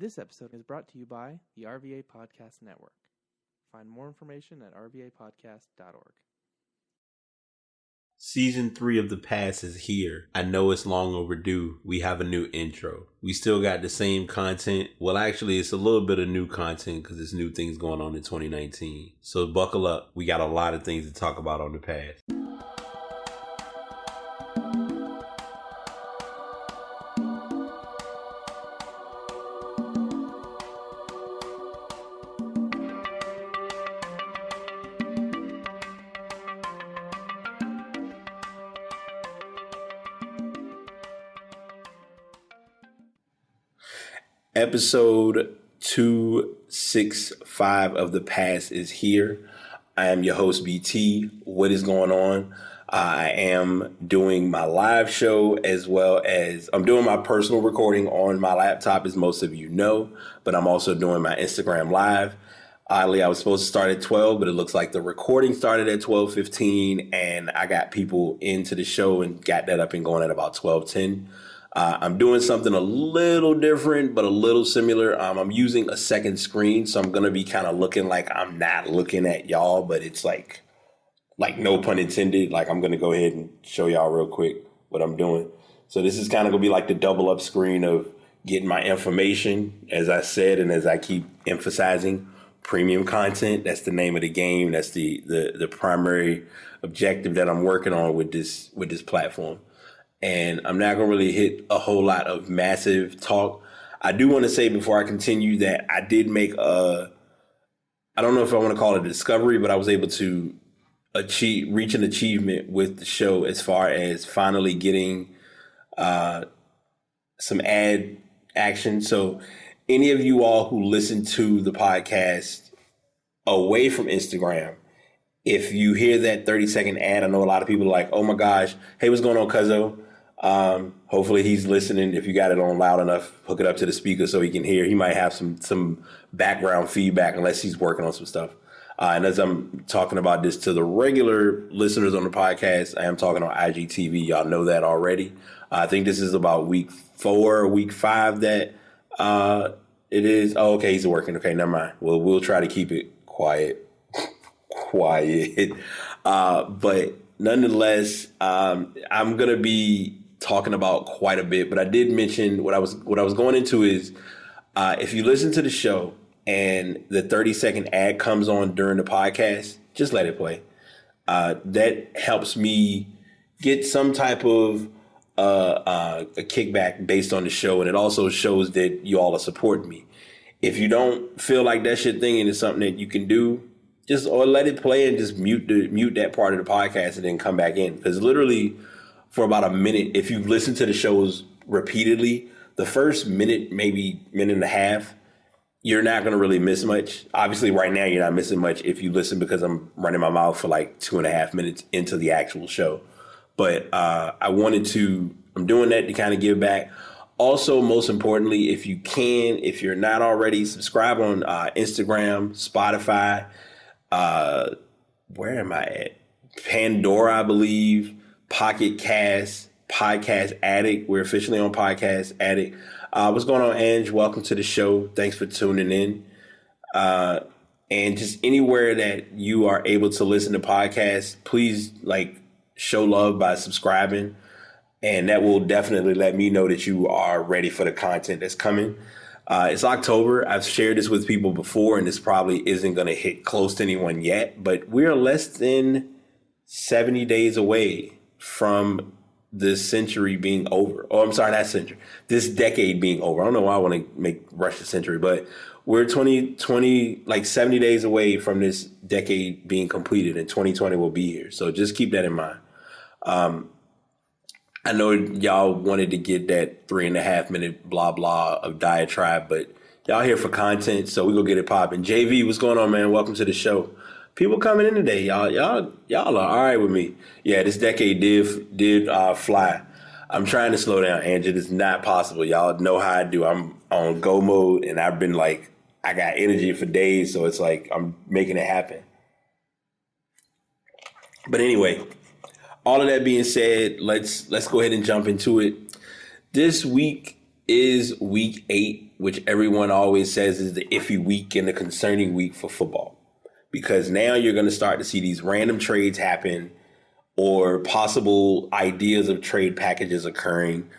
This episode is brought to you by the RVA Podcast Network. Find more information at rvapodcast.org. Season 3 of The Past is here. I know it's long overdue. We have a new intro. We still got the same content. Well, actually, it's a little bit of new content because there's new things going on in 2019. So buckle up. We got a lot of things to talk about on The Past. Episode 265 of The Past is here. I am your host, BT. What is going on? I am doing my live show as well as I'm doing my personal recording on my laptop, as most of you know, but I'm also doing my Instagram live. Oddly, I was supposed to start at 12, but it looks like the recording started at 12:15, and I got people into the show and got that up and going at about 12:10. I'm doing something a little different, but a little similar. I'm using a second screen, so I'm going to be kind of looking like I'm not looking at y'all, but it's like no pun intended. Like, I'm going to go ahead and show y'all real quick what I'm doing. So this is kind of going to be like the double up screen of getting my information, as I said, and as I keep emphasizing, premium content. That's the name of the game. That's the primary objective that I'm working on with this platform. And I'm not going to really hit a whole lot of massive talk. I do want to say before I continue that I did make I don't know if I want to call it a discovery, but I was able to reach an achievement with the show as far as finally getting some ad action. So any of you all who listen to the podcast away from Instagram, if you hear that 30-second ad, I know a lot of people are like, oh my gosh, hey, what's going on, Cuzzo? Hopefully he's listening. If you got it on loud enough, hook it up to the speaker so he can hear. He might have some background feedback unless he's working on some stuff. And as I'm talking about this to the regular listeners on the podcast, I am talking on IGTV. Y'all know that already. I think this is about week 4 or week 5 that it is. Oh, okay, he's working. Okay, never mind. Well, we'll try to keep it quiet. But nonetheless, I'm going to be talking about quite a bit, but I did mention what I was going into is if you listen to the show and the 30-second ad comes on during the podcast, just let it play. That helps me get some type of a kickback based on the show, and it also shows that you all are supporting me. If you don't feel like that shit thing and it's something that you can do, just or let it play and just mute that part of the podcast and then come back in. Because literally for about a minute, if you listen to the shows repeatedly, the first minute, maybe minute and a half, you're not going to really miss much. Obviously, right now, you're not missing much if you listen because I'm running my mouth for like 2.5 minutes into the actual show. But I'm doing that to kind of give back. Also, most importantly, if you can, if you're not already, subscribe on Instagram, Spotify. Where am I at? Pandora, I believe, Pocket Cast, Podcast Addict. We're officially on Podcast Addict. What's going on, Ange? Welcome to the show. Thanks for tuning in. And just anywhere that you are able to listen to podcasts, please show love by subscribing. And that will definitely let me know that you are ready for the content that's coming. It's October. I've shared this with people before, and this probably isn't going to hit close to anyone yet, but we're less than 70 days away from this century being over. Oh, I'm sorry, not century. This decade being over. I don't know why I want to rush the century, but we're 70 days away from this decade being completed, and 2020 will be here. So just keep that in mind. I know y'all wanted to get that 3.5 minute blah blah of diatribe, but y'all here for content, so we gonna get it popping. JV, what's going on, man? Welcome to the show. People coming in today, y'all are all right with me. Yeah, this decade did fly. I'm trying to slow down, Andrew. It's not possible. Y'all know how I do. I'm on go mode, and I've been I got energy for days, so it's like I'm making it happen. But anyway. All of that being said, let's go ahead and jump into it. This week is week 8. which everyone always says is the iffy week and the concerning week for football. Because now you're going to start to see these random trades happen or possible ideas of trade packages occurring.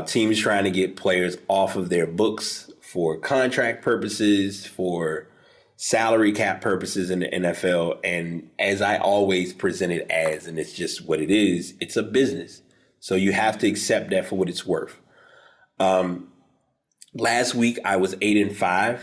Teams trying to get players off of their books for contract purposes, for salary cap purposes in the NFL. And as I always present it as, and it's just what it is, it's a business. So you have to accept that for what it's worth. Last week I was 8-5.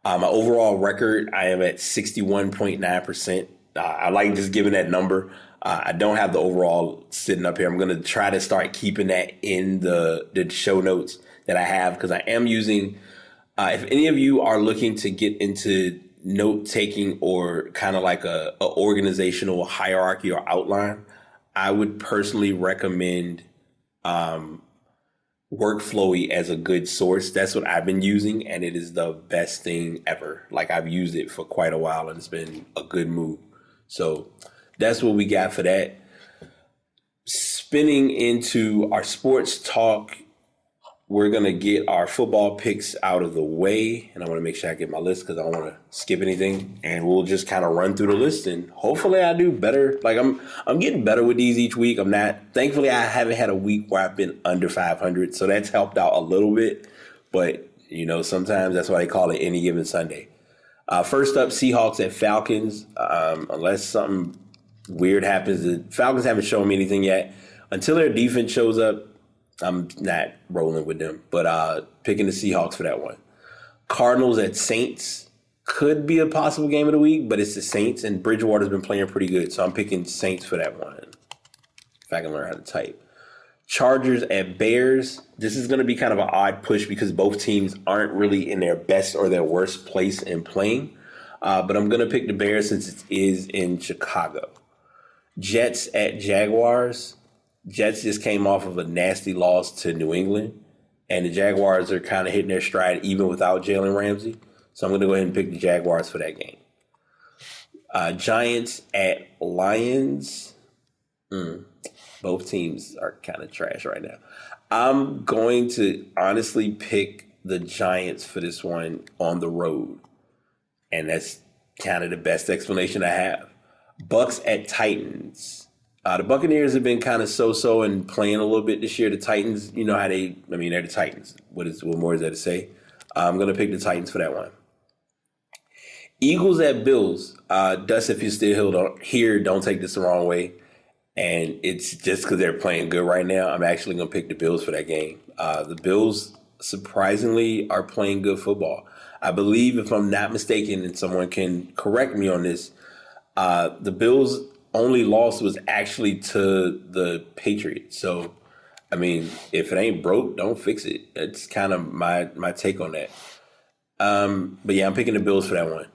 My overall record, I am at 61.9%. I like just giving that number. I don't have the overall sitting up here. I'm going to try to start keeping that in the show notes that I have, because I am using, if any of you are looking to get into note taking or kind of like a organizational hierarchy or outline, I would personally recommend Workflowy as a good source. That's what I've been using, and it is the best thing ever. Like, I've used it for quite a while, and it's been a good move. So that's what we got for that. Spinning into our sports talk, we're going to get our football picks out of the way. And I want to make sure I get my list because I don't want to skip anything. And we'll just kind of run through the list. And hopefully I do better. Like, I'm getting better with these each week. Thankfully, I haven't had a week where I've been under 500. So that's helped out a little bit. But, sometimes that's why they call it any given Sunday. First up, Seahawks at Falcons. Unless something weird happens, the Falcons haven't shown me anything yet. Until their defense shows up, I'm not rolling with them, but picking the Seahawks for that one. Cardinals at Saints could be a possible game of the week, but it's the Saints, and Bridgewater's been playing pretty good, so I'm picking Saints for that one, if I can learn how to type. Chargers at Bears. This is going to be kind of an odd push because both teams aren't really in their best or their worst place in playing, but I'm going to pick the Bears since it is in Chicago. Jets at Jaguars. Jets just came off of a nasty loss to New England, and the Jaguars are kind of hitting their stride even without Jalen Ramsey. So I'm going to go ahead and pick the Jaguars for that game. Giants at Lions. Both teams are kind of trash right now. I'm going to honestly pick the Giants for this one on the road, and that's kind of the best explanation I have. Bucks at Titans. The Buccaneers have been kind of so-so and playing a little bit this year. The Titans, you know how they're the Titans. What more is there to say? I'm going to pick the Titans for that one. Eagles at Bills. Dust, if you're still here, don't take this the wrong way. And it's just because they're playing good right now. I'm actually going to pick the Bills for that game. The Bills, surprisingly, are playing good football. I believe, if I'm not mistaken, and someone can correct me on this, the Bills' only loss was actually to the Patriots. So, if it ain't broke, don't fix it. That's kind of my take on that. But yeah, I'm picking the Bills for that one.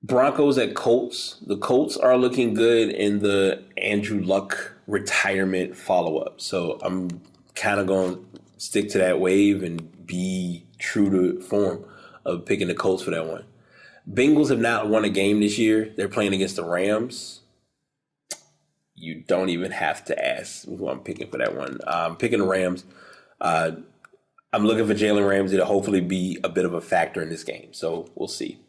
Broncos at Colts. The Colts are looking good in the Andrew Luck retirement follow-up. So I'm kind of going to stick to that wave and be true to form of picking the Colts for that one. Bengals have not won a game this year. They're playing against the Rams. You don't even have to ask who I'm picking for that one. I'm picking the Rams. I'm looking for Jalen Ramsey to hopefully be a bit of a factor in this game. So we'll see.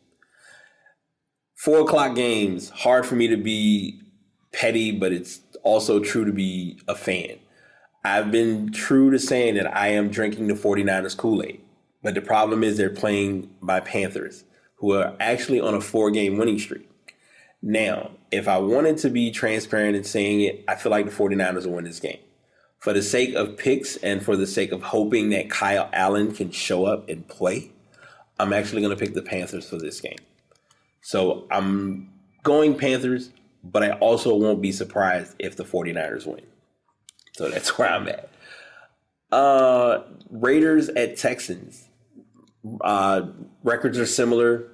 4 o'clock games, hard for me to be petty, but it's also true to be a fan. I've been true to saying that I am drinking the 49ers Kool-Aid. But the problem is they're playing my Panthers, who are actually on a 4-game winning streak. Now, if I wanted to be transparent in saying it, I feel like the 49ers will win this game. For the sake of picks and for the sake of hoping that Kyle Allen can show up and play, I'm actually going to pick the Panthers for this game. So I'm going Panthers, but I also won't be surprised if the 49ers win. So that's where I'm at. Raiders at Texans. Records are similar.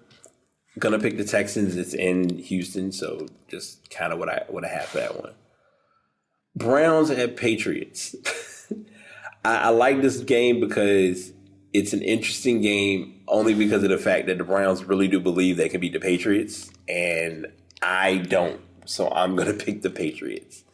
Gonna pick the Texans. It's in Houston, so just kind of what I have for that one. Browns at Patriots. I like this game because it's an interesting game only because of the fact that the Browns really do believe they can beat the Patriots, and I don't. So I'm gonna pick the Patriots.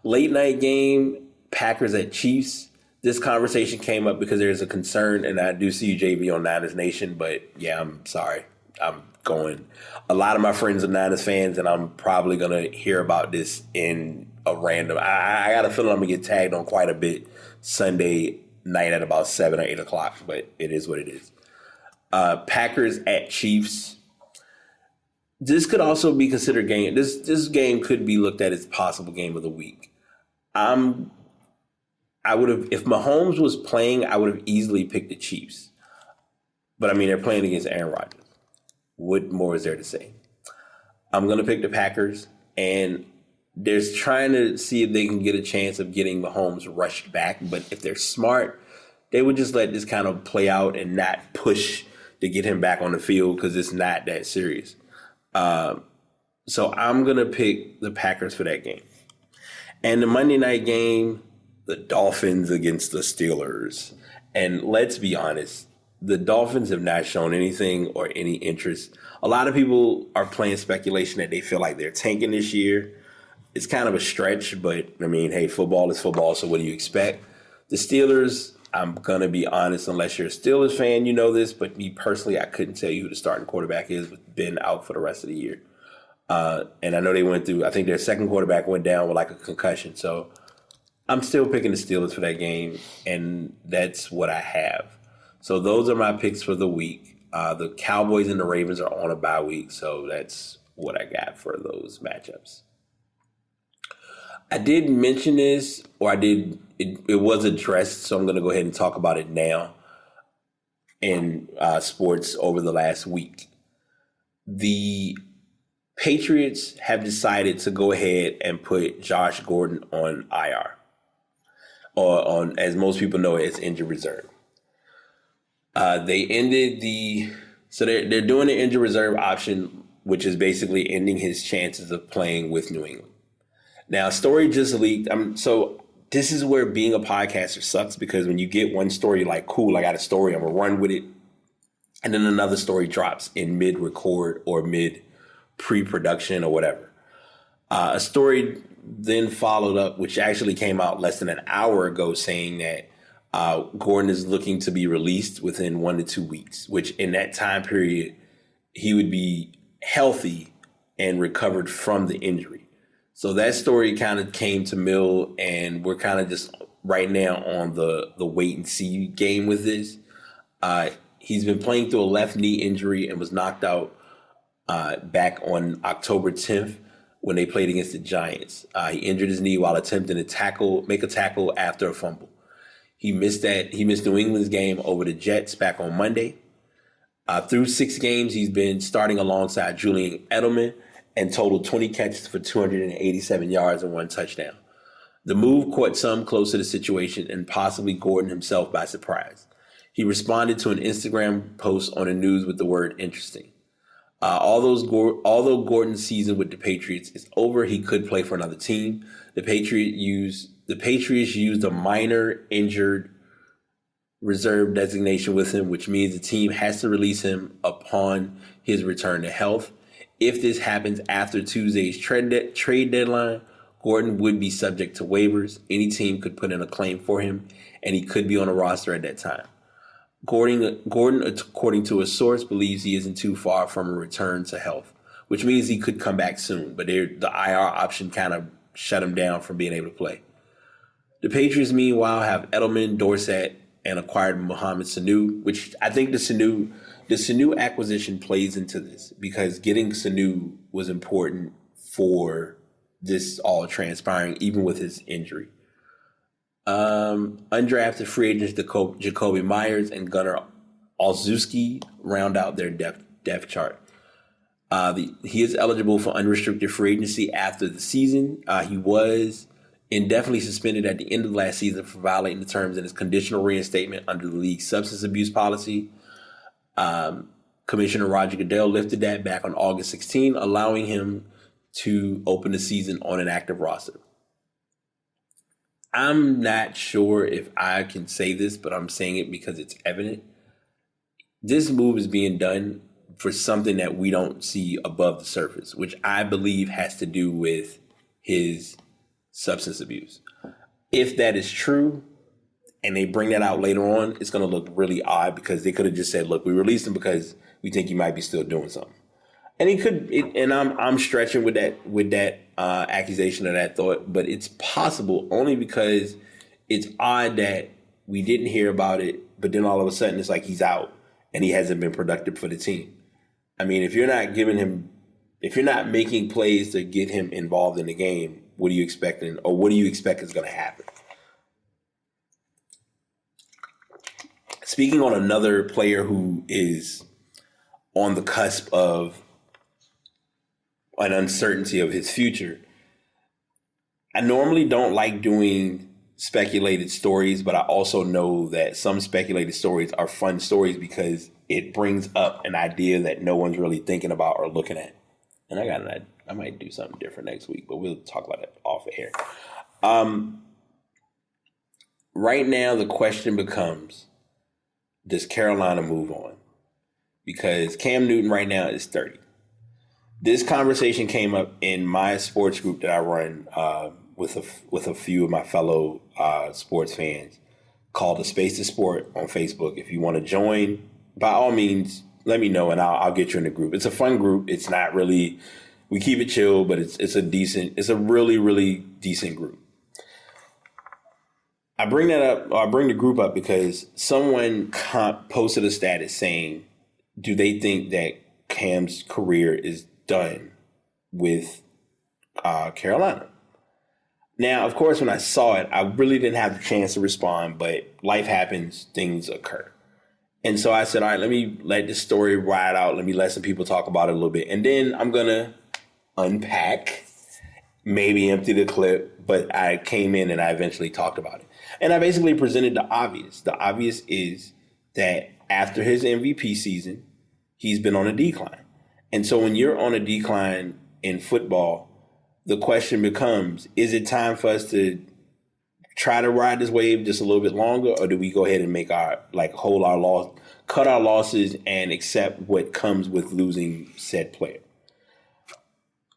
Late night game, Packers at Chiefs. this conversation came up because there's a concern, and I do see you, JV, on Niners Nation, but yeah, I'm sorry. I'm going. A lot of my friends are Niners fans, and I'm probably going to hear about this in a random. I got a feeling I'm going to get tagged on quite a bit Sunday night at about 7 or 8 o'clock, but it is what it is. Packers at Chiefs. This could also be considered game. This game could be looked at as possible game of the week. I would have, if Mahomes was playing, I would have easily picked the Chiefs. But I mean, they're playing against Aaron Rodgers. What more is there to say? I'm going to pick the Packers, and they're trying to see if they can get a chance of getting Mahomes rushed back. But if they're smart, they would just let this kind of play out and not push to get him back on the field because it's not that serious. So I'm going to pick the Packers for that game. And the Monday night game, the Dolphins against the Steelers. And let's be honest, the Dolphins have not shown anything or any interest. A lot of people are playing speculation that they feel like they're tanking this year. It's kind of a stretch, but I mean, hey, football is football, so what do you expect? The Steelers, I'm going to be honest, unless you're a Steelers fan, you know this, but me personally, I couldn't tell you who the starting quarterback is with Ben out for the rest of the year. And I know they went through, I think their second quarterback went down with like a concussion, so I'm still picking the Steelers for that game, and that's what I have. So those are my picks for the week. The Cowboys and the Ravens are on a bye week, so that's what I got for those matchups. I did mention this, or it was addressed, so I'm going to go ahead and talk about it now in sports over the last week. The Patriots have decided to go ahead and put Josh Gordon on IR. Or on, as most people know, it's injured reserve. They ended they're doing the injured reserve option, which is basically ending his chances of playing with New England. Now, story just leaked. So this is where being a podcaster sucks, because when you get one story, you're like, cool, I got a story, I'm gonna run with it, and then another story drops in mid-record or mid-pre-production or whatever. A story then followed up, which actually came out less than an hour ago, saying that Gordon is looking to be released within 1 to 2 weeks, which in that time period, he would be healthy and recovered from the injury. So that story kind of came to mill, and we're kind of just right now on the wait and see game with this. He's been playing through a left knee injury and was knocked out back on October 10th. When they played against the Giants. He injured his knee while attempting to make a tackle after a fumble. He missed New England's game over the Jets back on Monday. Through 6 games, he's been starting alongside Julian Edelman and totaled 20 catches for 287 yards and 1 touchdown. The move caught some close to the situation and possibly Gordon himself by surprise. He responded to an Instagram post on the news with the word interesting. Although Gordon's season with the Patriots is over, he could play for another team. The Patriots used a minor injured reserve designation with him, which means the team has to release him upon his return to health. If this happens after Tuesday's trade deadline, Gordon would be subject to waivers. Any team could put in a claim for him, and he could be on a roster at that time. Gordon, according to a source, believes he isn't too far from a return to health, which means he could come back soon. But the IR option kind of shut him down from being able to play. The Patriots, meanwhile, have Edelman, Dorsett, and acquired Mohamed Sanu, which I think the Sanu acquisition plays into this, because getting Sanu was important for this all transpiring, even with his injury. Undrafted free agents Jacoby Myers and Gunnar Olszewski round out their depth chart. He is eligible for unrestricted free agency after the season. He was indefinitely suspended at the end of last season for violating the terms in his conditional reinstatement under the league's substance abuse policy. Commissioner Roger Goodell lifted that back on August 16, allowing him to open the season on an active roster. I'm not sure if I can say this, but I'm saying it because it's evident. This move is being done for something that we don't see above the surface, which I believe has to do with his substance abuse. If that is true, and they bring that out later on, it's going to look really odd because they could have just said, look, we released him because we think you might be still doing something. And and I'm stretching with that accusation or that thought, but it's possible only because it's odd that we didn't hear about it, but then all of a sudden it's like he's out and he hasn't been productive for the team. I mean, if you're not making plays to get him involved in the game, what do you expect is going to happen? Speaking on another player who is on the cusp of an uncertainty of his future, I normally don't like doing speculated stories, but I also know that some speculated stories are fun stories because it brings up an idea that no one's really thinking about or looking at. And I might do something different next week, but we'll talk about it off air. Right now, the question becomes, does Carolina move on? Because Cam Newton right now is 30. This conversation came up in my sports group that I run with a few of my fellow sports fans called The Space to Sport on Facebook. If you want to join, by all means, let me know and I'll get you in the group. It's a fun group. It's not really, we keep it chill, but it's a really, really decent group. I bring the group up because someone posted a status saying, do they think that Cam's career is done with Carolina? Now, of course, when I saw it, I really didn't have the chance to respond, but life happens, things occur. And so I said, all right, let me let this story ride out. Let me let some people talk about it a little bit. And then I'm going to unpack, maybe empty the clip, but I came in and I eventually talked about it. And I basically presented the obvious. The obvious is that after his MVP season, he's been on a decline. And so when you're on a decline in football, the question becomes, is it time for us to try to ride this wave just a little bit longer, or do we go ahead and make cut our losses and accept what comes with losing said player?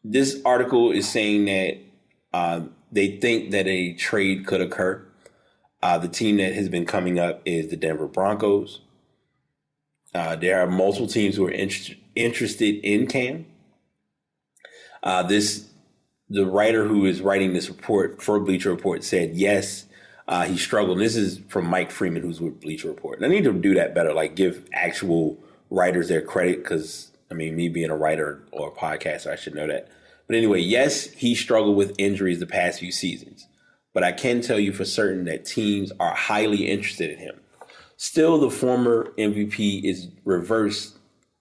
This article is saying that they think that a trade could occur. The team that has been coming up is the Denver Broncos. There are multiple teams who are interested in Cam. The writer who is writing this report for Bleacher Report said, yes, he struggled. And this is from Mike Freeman, who's with Bleacher Report. And I need to do that better, like give actual writers their credit because, I mean, me being a writer or a podcaster, I should know that. But anyway, yes, he struggled with injuries the past few seasons. But I can tell you for certain that teams are highly interested in him. Still, the former MVP is revered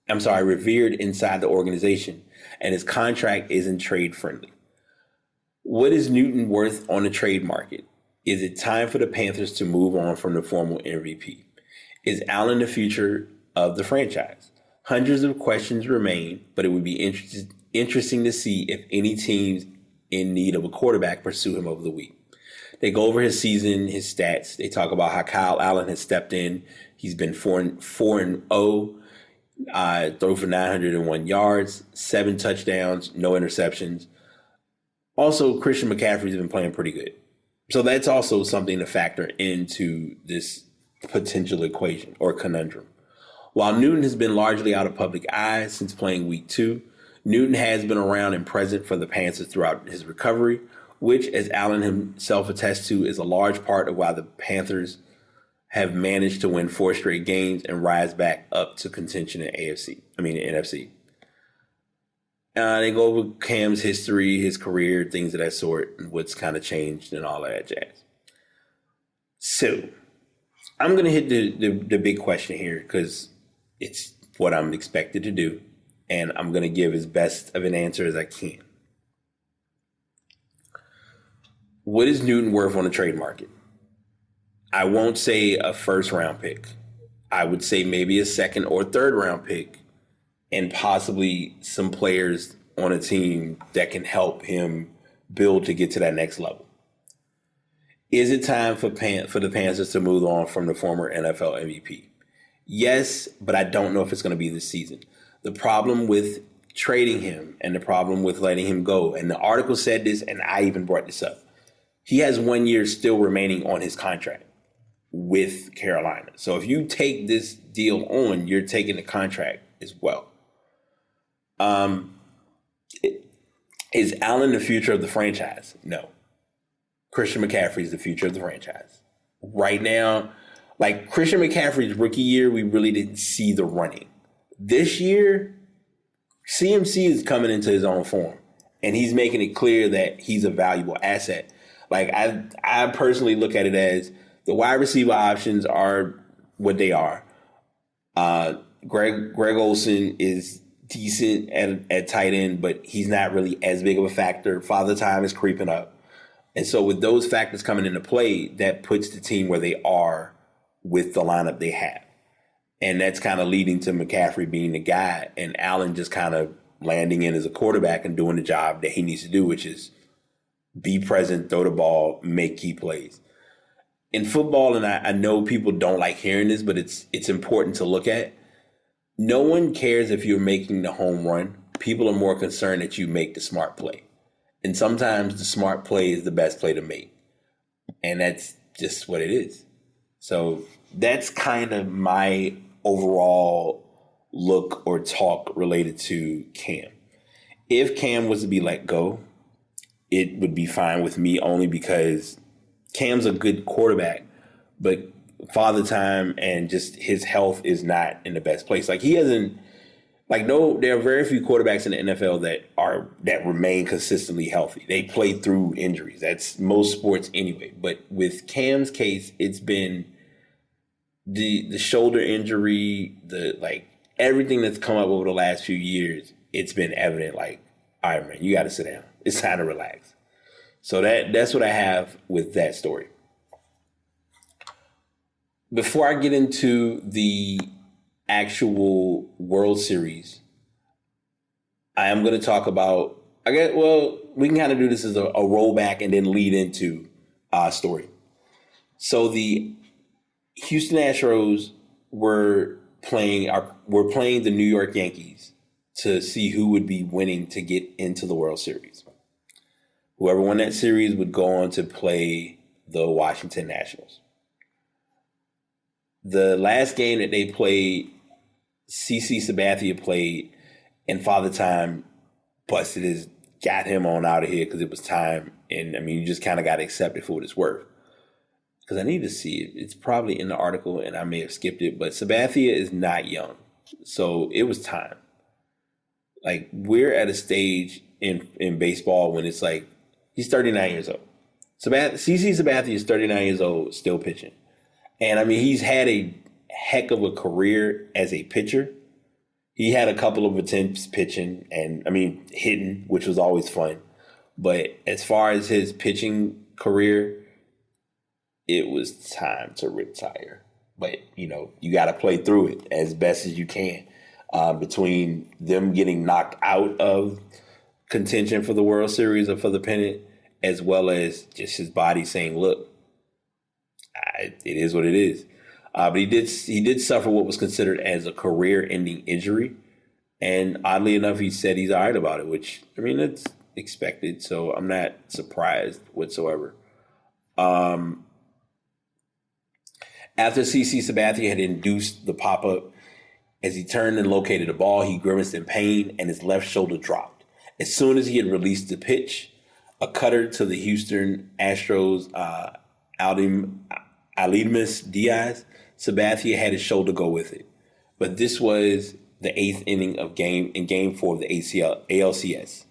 inside the organization, and his contract isn't trade friendly. What is Newton worth on the trade market? Is it time for the Panthers to move on from the former MVP? Is Allen the future of the franchise? Hundreds of questions remain, but it would be interesting to see if any teams in need of a quarterback pursue him over the week. They go over his season, his stats. They talk about how Kyle Allen has stepped in. He's been 4-0, throw for 901 yards, 7 touchdowns, no interceptions. Also, Christian McCaffrey's been playing pretty good. So that's also something to factor into this potential equation or conundrum. While Newton has been largely out of public eye since playing week 2, Newton has been around and present for the Panthers throughout his recovery, which, as Allen himself attests to, is a large part of why the Panthers have managed to win 4 straight games and rise back up to contention in NFC. They go over Cam's history, his career, things of that sort, and what's kind of changed and all of that jazz. So I'm going to hit the big question here because it's what I'm expected to do, and I'm going to give as best of an answer as I can. What is Newton worth on the trade market? I won't say a first-round pick. I would say maybe a second or third-round pick and possibly some players on a team that can help him build to get to that next level. Is it time for the Panthers to move on from the former NFL MVP? Yes, but I don't know if it's going to be this season. The problem with trading him and the problem with letting him go, and the article said this, and I even brought this up, he has 1 year still remaining on his contract. with Carolina. So if you take this deal on, you're taking the contract as well. Is Allen the future of the franchise? No. Christian McCaffrey is the future of the franchise. Right now, like Christian McCaffrey's rookie year, we really didn't see the running. This year, CMC is coming into his own form, and he's making it clear that he's a valuable asset. Like I personally look at it as the wide receiver options are what they are. Greg Olsen is decent at tight end, but he's not really as big of a factor. Father Time is creeping up. And so with those factors coming into play, that puts the team where they are with the lineup they have. And that's kind of leading to McCaffrey being the guy and Allen just kind of landing in as a quarterback and doing the job that he needs to do, which is be present, throw the ball, make key plays. In football, and I know people don't like hearing this, but it's important to look at. No one cares if you're making the home run. People are more concerned that you make the smart play. And sometimes the smart play is the best play to make. And that's just what it is. So that's kind of my overall look or talk related to Cam. If Cam was to be let go, it would be fine with me only because Cam's a good quarterback, but Father Time and just his health is not in the best place. Like he hasn't, there are very few quarterbacks in the NFL that remain consistently healthy. They play through injuries. That's most sports anyway. But with Cam's case, it's been the shoulder injury, everything that's come up over the last few years. It's been evident. Like, all right, man, you got to sit down. It's time to relax. So that's what I have with that story. Before I get into the actual World Series, I am going to talk about, we can kind of do this as a rollback and then lead into our story. So the Houston Astros were playing the New York Yankees to see who would be winning to get into the World Series. Whoever won that series would go on to play the Washington Nationals. The last game that they played, CC Sabathia played, and Father Time got him on out of here because it was time. And, you just kind of got to accept it for what it's worth. Because I need to see it. It's probably in the article, and I may have skipped it. But Sabathia is not young. So it was time. Like, we're at a stage in baseball when it's like, he's 39 years old. CC Sabathia is 39 years old, still pitching. And, he's had a heck of a career as a pitcher. He had a couple of attempts pitching and, hitting, which was always fun. But as far as his pitching career, it was time to retire. But, you got to play through it as best as you can. Between them getting knocked out of contention for the World Series or for the pennant, as well as just his body saying, look, it is what it is. But he did suffer what was considered as a career-ending injury. And oddly enough, he said he's all right about it, which, that's expected. So I'm not surprised whatsoever. After CC Sabathia had induced the pop-up, as he turned and located the ball, he grimaced in pain and his left shoulder dropped. As soon as he had released the pitch, a cutter to the Houston Astros, Aledmys Diaz, Sabathia had his shoulder go with it. But this was the 8th inning in Game 4 of the ALCS.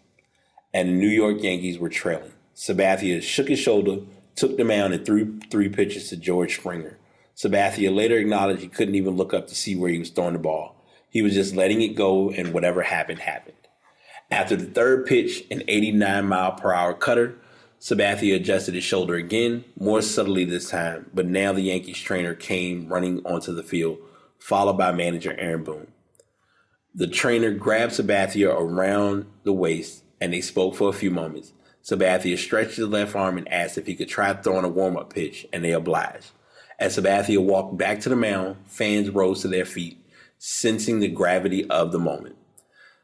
And the New York Yankees were trailing. Sabathia shook his shoulder, took the mound, and threw 3 pitches to George Springer. Sabathia later acknowledged he couldn't even look up to see where he was throwing the ball. He was just letting it go, and whatever happened, happened. After the 3rd pitch, an 89-mile-per-hour cutter, Sabathia adjusted his shoulder again, more subtly this time, but now the Yankees trainer came running onto the field, followed by manager Aaron Boone. The trainer grabbed Sabathia around the waist, and they spoke for a few moments. Sabathia stretched his left arm and asked if he could try throwing a warm-up pitch, and they obliged. As Sabathia walked back to the mound, fans rose to their feet, sensing the gravity of the moment.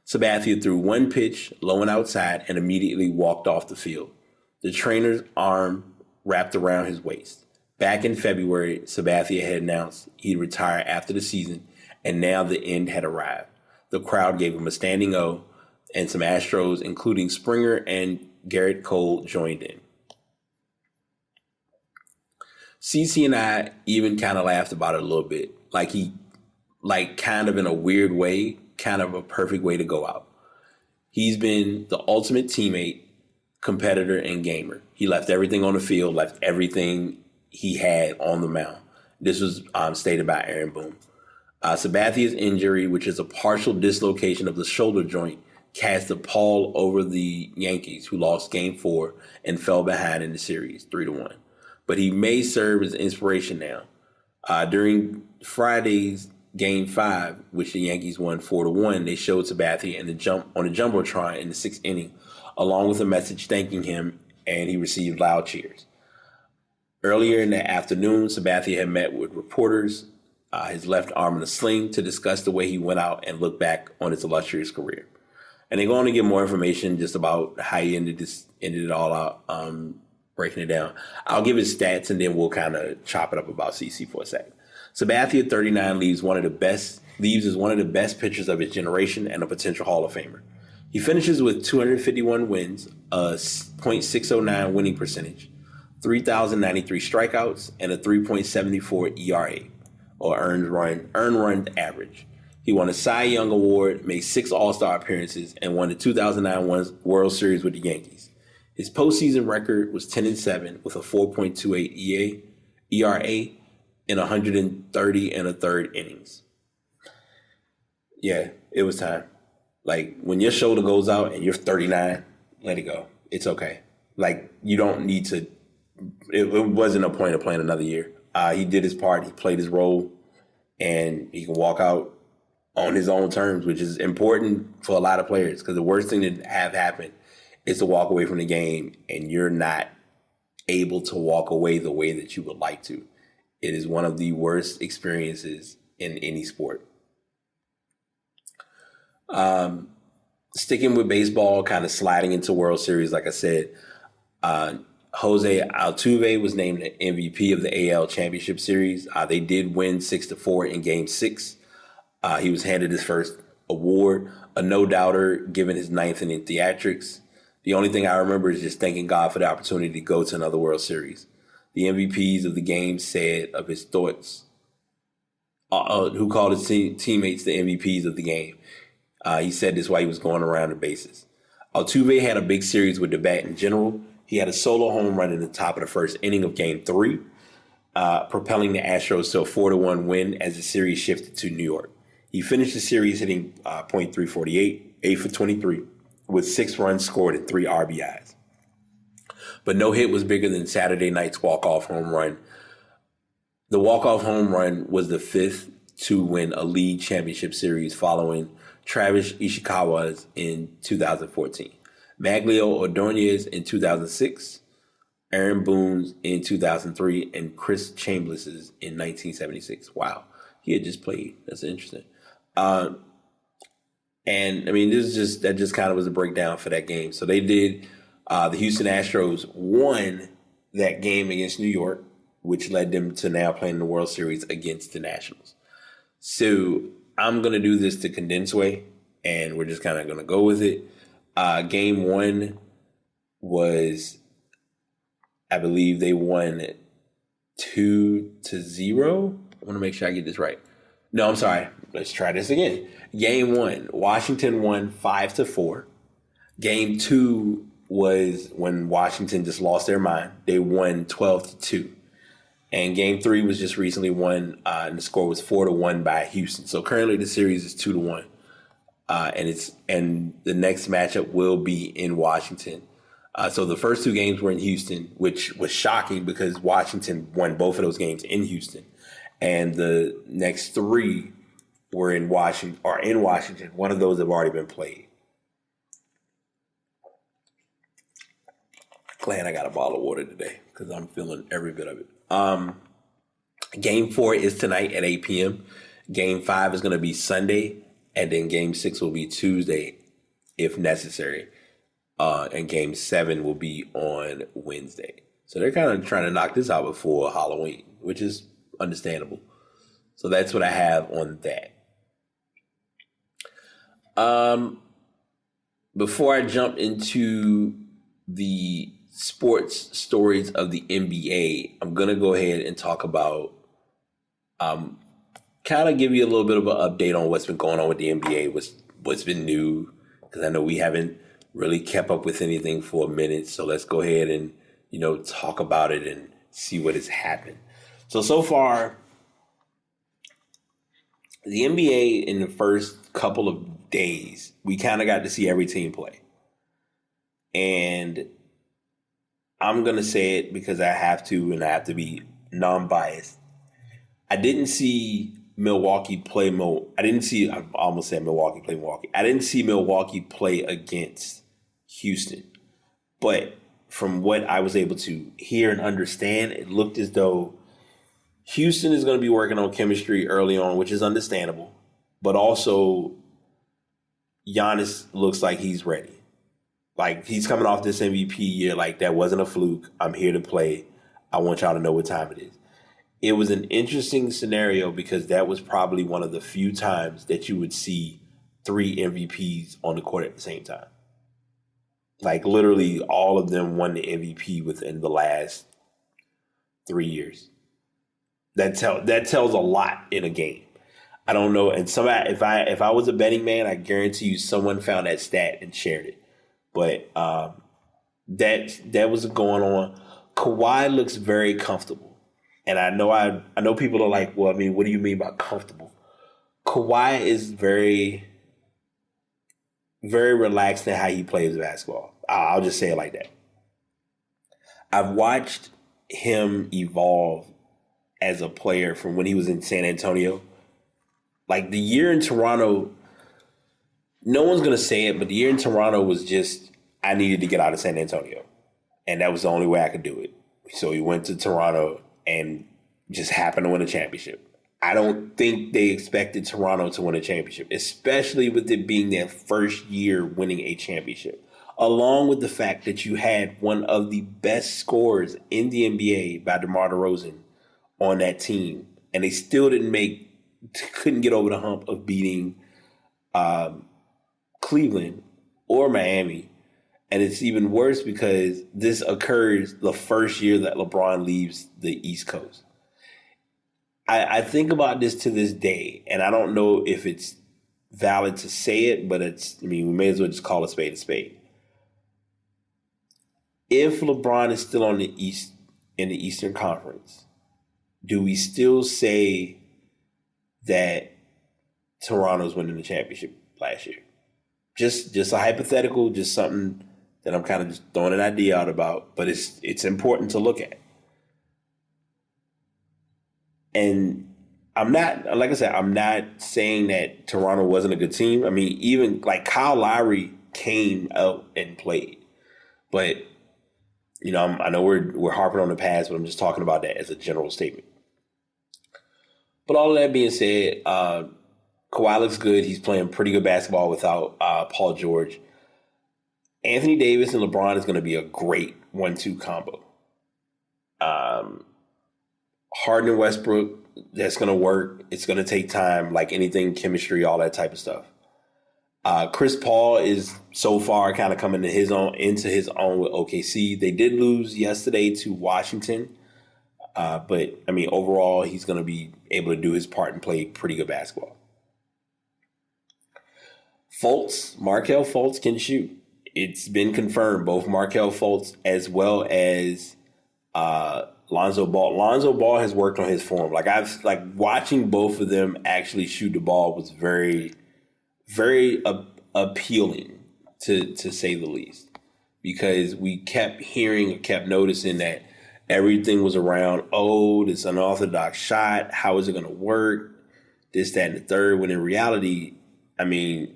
Sabathia threw 1 pitch, low and outside, and immediately walked off the field. The trainer's arm wrapped around his waist. Back in February, Sabathia had announced he'd retire after the season, and now the end had arrived. The crowd gave him a standing O, and some Astros, including Springer and Garrett Cole, joined in. CC and I even kind of laughed about it a little bit, like kind of in a weird way, kind of a perfect way to go out. He's been the ultimate teammate, competitor, and gamer. He left everything on the field, left everything he had on the mound. This was stated by Aaron Boone. Sabathia's injury, which is a partial dislocation of the shoulder joint, cast a pall over the Yankees, who lost Game 4 and fell behind in the series 3-1. But he may serve as inspiration now. During Friday's Game 5, which the Yankees won 4-1, they showed Sabathia on the Jumbotron in the 6th inning, along with a message thanking him, and he received loud cheers. Earlier in the afternoon, Sabathia had met with reporters, his left arm in a sling, to discuss the way he went out and look back on his illustrious career. And they go on to get more information just about how he ended it all out, breaking it down. I'll give his stats, and then we'll kind of chop it up about CC for a second. Sabathia, 39, leaves as one of the best pitchers of his generation and a potential Hall of Famer. He finishes with 251 wins, a .609 winning percentage, 3,093 strikeouts, and a 3.74 ERA, or earned run average. He won a Cy Young Award, made 6 All-Star appearances, and won the 2009 World Series with the Yankees. His postseason record was 10-7 with a 4.28 ERA in 130 and a third innings. Yeah, it was time. Like, when your shoulder goes out and you're 39, let it go. It's okay. Like, you don't need to. It wasn't a point of playing another year. He did his part. He played his role, and he can walk out on his own terms, which is important for a lot of players, because the worst thing that have happened is to walk away from the game and you're not able to walk away the way that you would like to. It is one of the worst experiences in any sport. Sticking with baseball, kind of sliding into World Series, like I said, Jose Altuve was named the MVP of the AL Championship Series. They did win 6-4 in Game 6. He was handed his first award, a no-doubter, given his 9th inning theatrics. The only thing I remember is just thanking God for the opportunity to go to another World Series. The MVPs of the game said of his thoughts, who called his teammates the MVPs of the game. He said this while he was going around the bases. Altuve had a big series with the bat in general. He had a solo home run in the top of the first inning of Game 3, propelling the Astros to a 4-1 win as the series shifted to New York. He finished the series hitting .348, 8 for 23, with 6 runs scored and 3 RBIs. But no hit was bigger than Saturday night's walk-off home run. The walk-off home run was the 5th to win a league championship series, following Travis Ishikawa's in 2014, Maglio Ordonez in 2006, Aaron Boone's in 2003, and Chris Chambliss's in 1976. Wow, he had just played. That's interesting. And I mean, that just kind of was a breakdown for that game. So they did. The Houston Astros won that game against New York, which led them to now playing the World Series against the Nationals. So I'm going to do this the condensed way, and we're just kind of going to go with it. Game 1 was, I believe they won 2-0. I want to make sure I get this right. No, I'm sorry. Let's try this again. Game 1, Washington won 5-4. Game 2 was when Washington just lost their mind. They won 12-2. And Game 3 was just recently won, and the score was 4-1 by Houston. So currently the series is 2-1, and the next matchup will be in Washington. So the first 2 games were in Houston, which was shocking because Washington won both of those games in Houston, and the next 3 were in Washington. One of those have already been played. Glad I got a bottle of water today because I'm feeling every bit of it. Game 4 is tonight at 8 p.m. Game 5 is going to be Sunday, and then Game 6 will be Tuesday if necessary. And Game 7 will be on Wednesday. So they're kind of trying to knock this out before Halloween, which is understandable. So that's what I have on that. Before I jump into the sports stories of the NBA, I'm going to go ahead and talk about, kind of give you a little bit of an update on what's been going on with the NBA, what's been new, because I know we haven't really kept up with anything for a minute. So let's go ahead and, talk about it and see what has happened. So far, the NBA in the first couple of days, we kind of got to see every team play. And I'm going to say it because I have to, and I have to be non-biased. I didn't see Milwaukee play I almost said Milwaukee play Milwaukee. I didn't see Milwaukee play against Houston. But from what I was able to hear and understand, it looked as though Houston is going to be working on chemistry early on, which is understandable. But also, Giannis looks like he's ready. Like, he's coming off this MVP year. Like, that wasn't a fluke. I'm here to play. I want y'all to know what time it is. It was an interesting scenario because that was probably one of the few times that you would see 3 MVPs on the court at the same time. Like, literally all of them won the MVP within the last 3 years. That tells a lot in a game. I don't know. And somebody, if I was a betting man, I guarantee you someone found that stat and shared it. But that was going on. Kawhi looks very comfortable. And I know people are like, well, I mean, what do you mean by comfortable? Kawhi is very, very relaxed in how he plays basketball. I'll just say it like that. I've watched him evolve as a player from when he was in San Antonio. Like, the year in Toronto, no one's going to say it, but the year in Toronto was just, I needed to get out of San Antonio. And that was the only way I could do it. So he went to Toronto and just happened to win a championship. I don't think they expected Toronto to win a championship, especially with it being their first year winning a championship. Along with the fact that you had one of the best scorers in the NBA by DeMar DeRozan on that team. And they still couldn't get over the hump of beating Cleveland or Miami. And it's even worse because this occurs the first year that LeBron leaves the East Coast. I think about this to this day, and I don't know if it's valid to say it, but we may as well just call a spade a spade. If LeBron is still in the Eastern Conference, do we still say that Toronto's winning the championship last year? Just a hypothetical, just something that I'm kind of just throwing an idea out about, but it's important to look at. And I'm not saying that Toronto wasn't a good team. I mean, even like Kyle Lowry came out and played, but I know we're harping on the past, but I'm just talking about that as a general statement. But all of that being said, Kawhi looks good. He's playing pretty good basketball without Paul George. Anthony Davis and LeBron is going to be a great 1-2 combo. Harden and Westbrook, that's going to work. It's going to take time, like anything, chemistry, all that type of stuff. Chris Paul is so far kind of coming into his own with OKC. They did lose yesterday to Washington. But, I mean, overall, he's going to be able to do his part and play pretty good basketball. Markelle Fultz can shoot. It's been confirmed, both Markelle Fultz as well as Lonzo Ball. Lonzo Ball has worked on his form. Watching both of them actually shoot the ball was very, very appealing, to say the least. Because we kept noticing that everything was around, this unorthodox shot. How is it going to work? This, that, and the third. When in reality, I mean,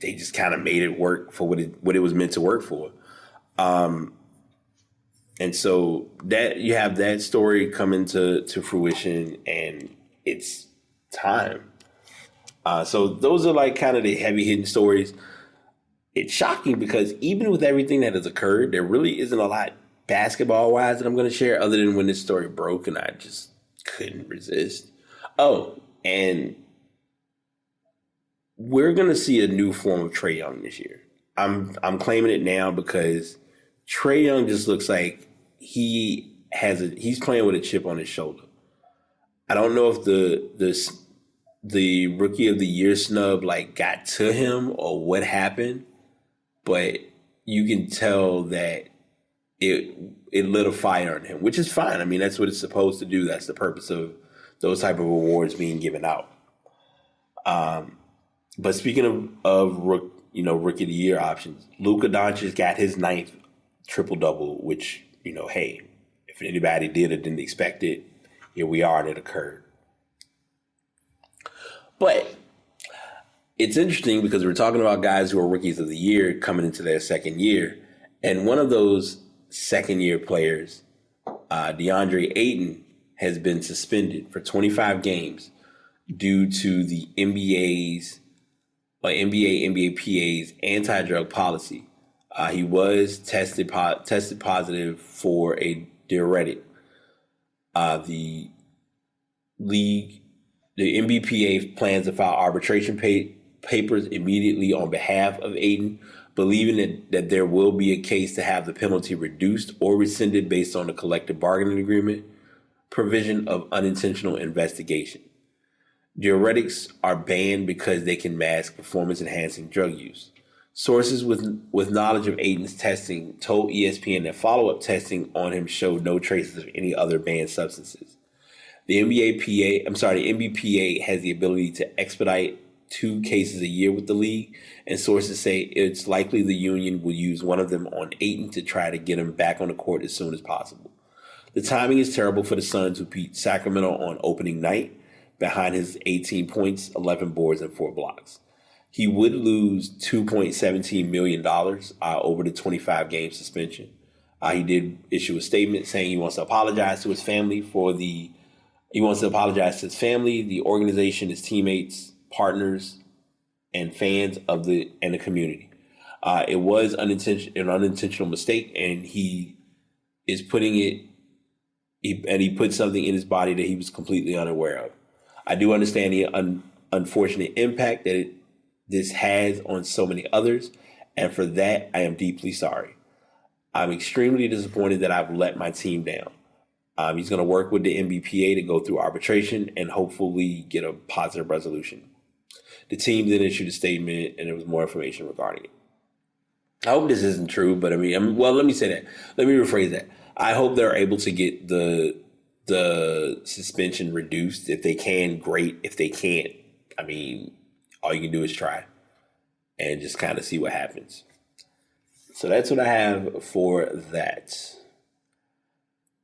they just kind of made it work for what it was meant to work for. And so that you have that story coming to fruition, and it's time. So those are like kind of the heavy hitting stories. it's shocking because even with everything that has occurred, there really isn't a lot basketball-wise that I'm going to share other than when this story broke and I just couldn't resist. Oh, and we're going to see a new form of Trae Young this year. I'm claiming it now because Trae Young just looks like he's playing with a chip on his shoulder. I don't know if the Rookie of the Year snub like got to him or what happened, but you can tell that it lit a fire on him, which is fine. I mean, that's what it's supposed to do. That's the purpose of those type of awards being given out. But speaking of Rookie of the Year options, Luka Doncic got his 9th triple-double, which, hey, if anybody did or didn't expect it, here we are, and it occurred. But it's interesting because we're talking about guys who are Rookies of the Year coming into their second year, and one of those second-year players, DeAndre Ayton, has been suspended for 25 games due to the NBAPA's anti-drug policy. He was tested positive for a diuretic. The NBPA plans to file arbitration papers immediately on behalf of Ayton, believing that there will be a case to have the penalty reduced or rescinded based on the collective bargaining agreement provision of unintentional investigation. Diuretics are banned because they can mask performance-enhancing drug use. Sources with knowledge of Ayton's testing told ESPN that follow-up testing on him showed no traces of any other banned substances. The NBPA has the ability to expedite 2 cases a year with the league, and sources say it's likely the union will use one of them on Ayton to try to get him back on the court as soon as possible. The timing is terrible for the Suns, who beat Sacramento on opening night behind his 18 points, 11 boards, and 4 blocks. He would lose $2.17 million over the 25-game suspension. He did issue a statement saying he wants to apologize to his family the organization, his teammates, partners, and fans of the community. It was an unintentional mistake, and he is putting it. He put something in his body that he was completely unaware of. I do understand the unfortunate impact that this has on so many others, and for that, I am deeply sorry. I'm extremely disappointed that I've let my team down. He's going to work with the NBPA to go through arbitration and hopefully get a positive resolution. The team then issued a statement, and there was more information regarding it. I hope this isn't true, but let me say that. Let me rephrase that. I hope they're able to get the suspension reduced. If they can, great. If they can't, all you can do is try and just kind of see what happens. So that's what I have for that.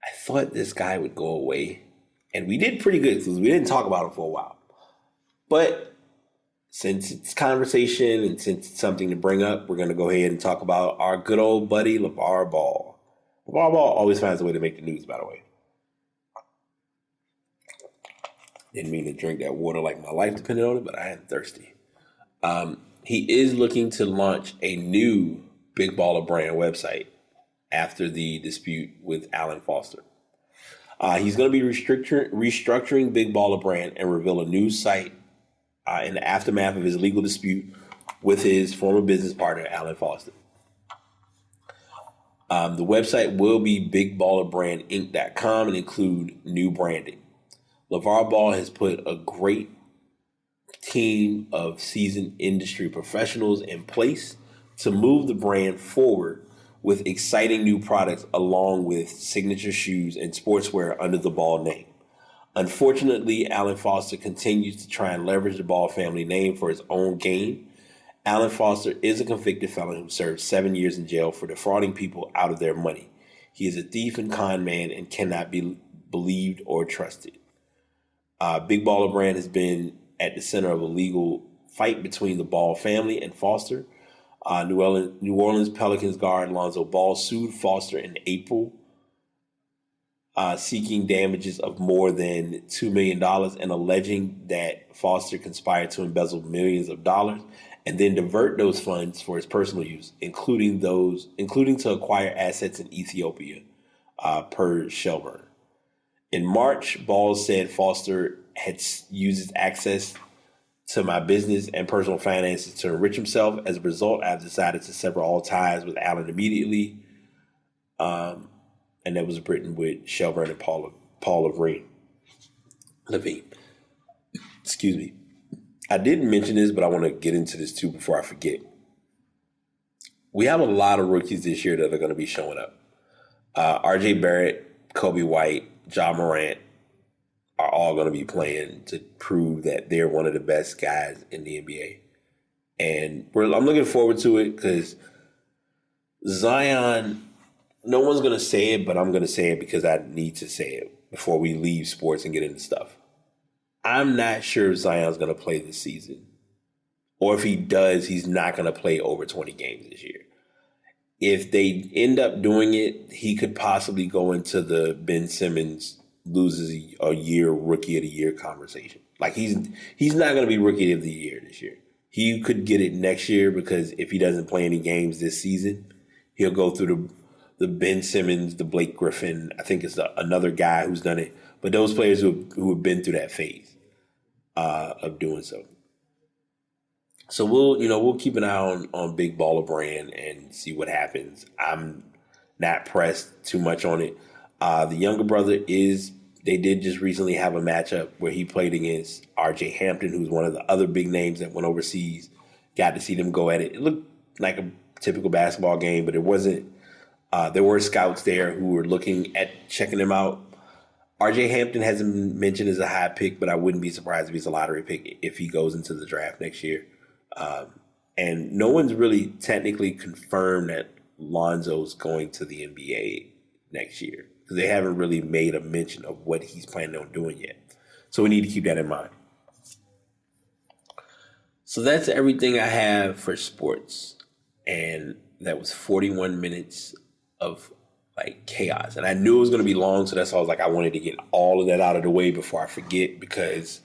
I thought this guy would go away, and we did pretty good because we didn't talk about him for a while. But since it's conversation and since it's something to bring up, we're going to go ahead and talk about our good old buddy, LeVar Ball. LeVar Ball always finds a way to make the news, by the way. Didn't mean to drink that water like my life depended on it, but I am thirsty. He is looking to launch a new Big Baller Brand website after the dispute with Alan Foster. He's going to be restructuring Big Baller Brand and reveal a new site in the aftermath of his legal dispute with his former business partner, Alan Foster. The website will be bigballerbrandinc.com and include new branding. LeVar Ball has put a great team of seasoned industry professionals in place to move the brand forward with exciting new products along with signature shoes and sportswear under the Ball name. Unfortunately, Alan Foster continues to try and leverage the Ball family name for his own gain. Alan Foster is a convicted felon who served 7 years in jail for defrauding people out of their money. He is a thief and con man and cannot be believed or trusted. Big Baller Brand has been at the center of a legal fight between the Ball family and Foster. New Orleans Pelicans guard Lonzo Ball sued Foster in April seeking damages of more than $2 million and alleging that Foster conspired to embezzle millions of dollars and then divert those funds for his personal use, including to acquire assets in Ethiopia, per Shelburne. In March, Balls said Foster had used his access to my business and personal finances to enrich himself. As a result, I've decided to sever all ties with Allen immediately. And that was written with Shelburne and Paul Levine. Excuse me. I didn't mention this, but I want to get into this too before I forget. We have a lot of rookies this year that are going to be showing up. RJ Barrett, Kobe White, Ja Morant are all going to be playing to prove that they're one of the best guys in the NBA. And I'm looking forward to it because Zion, no one's going to say it, but I'm going to say it because I need to say it before we leave sports and get into stuff. I'm not sure if Zion's going to play this season. Or if he does, he's not going to play over 20 games this year. If they end up doing it, he could possibly go into the Ben Simmons loses a year rookie of the year conversation. Like he's not going to be rookie of the year this year. He could get it next year because if he doesn't play any games this season, he'll go through the Ben Simmons, the Blake Griffin. I think it's another guy who's done it. But those players who have been through that phase of doing so. So we'll keep an eye on Big Baller Brand and see what happens. I'm not pressed too much on it. The younger brother they did just recently have a matchup where he played against RJ Hampton, who's one of the other big names that went overseas. Got to see them go at it. It looked like a typical basketball game, but it wasn't. There were scouts there who were looking at checking him out. RJ Hampton hasn't been mentioned as a high pick, but I wouldn't be surprised if he's a lottery pick if he goes into the draft next year. And no one's really technically confirmed that Lonzo's going to the NBA next year because they haven't really made a mention of what he's planning on doing yet. So we need to keep that in mind. So that's everything I have for sports. And that was 41 minutes of like chaos. And I knew it was going to be long, so that's why I was like, I wanted to get all of that out of the way before I forget because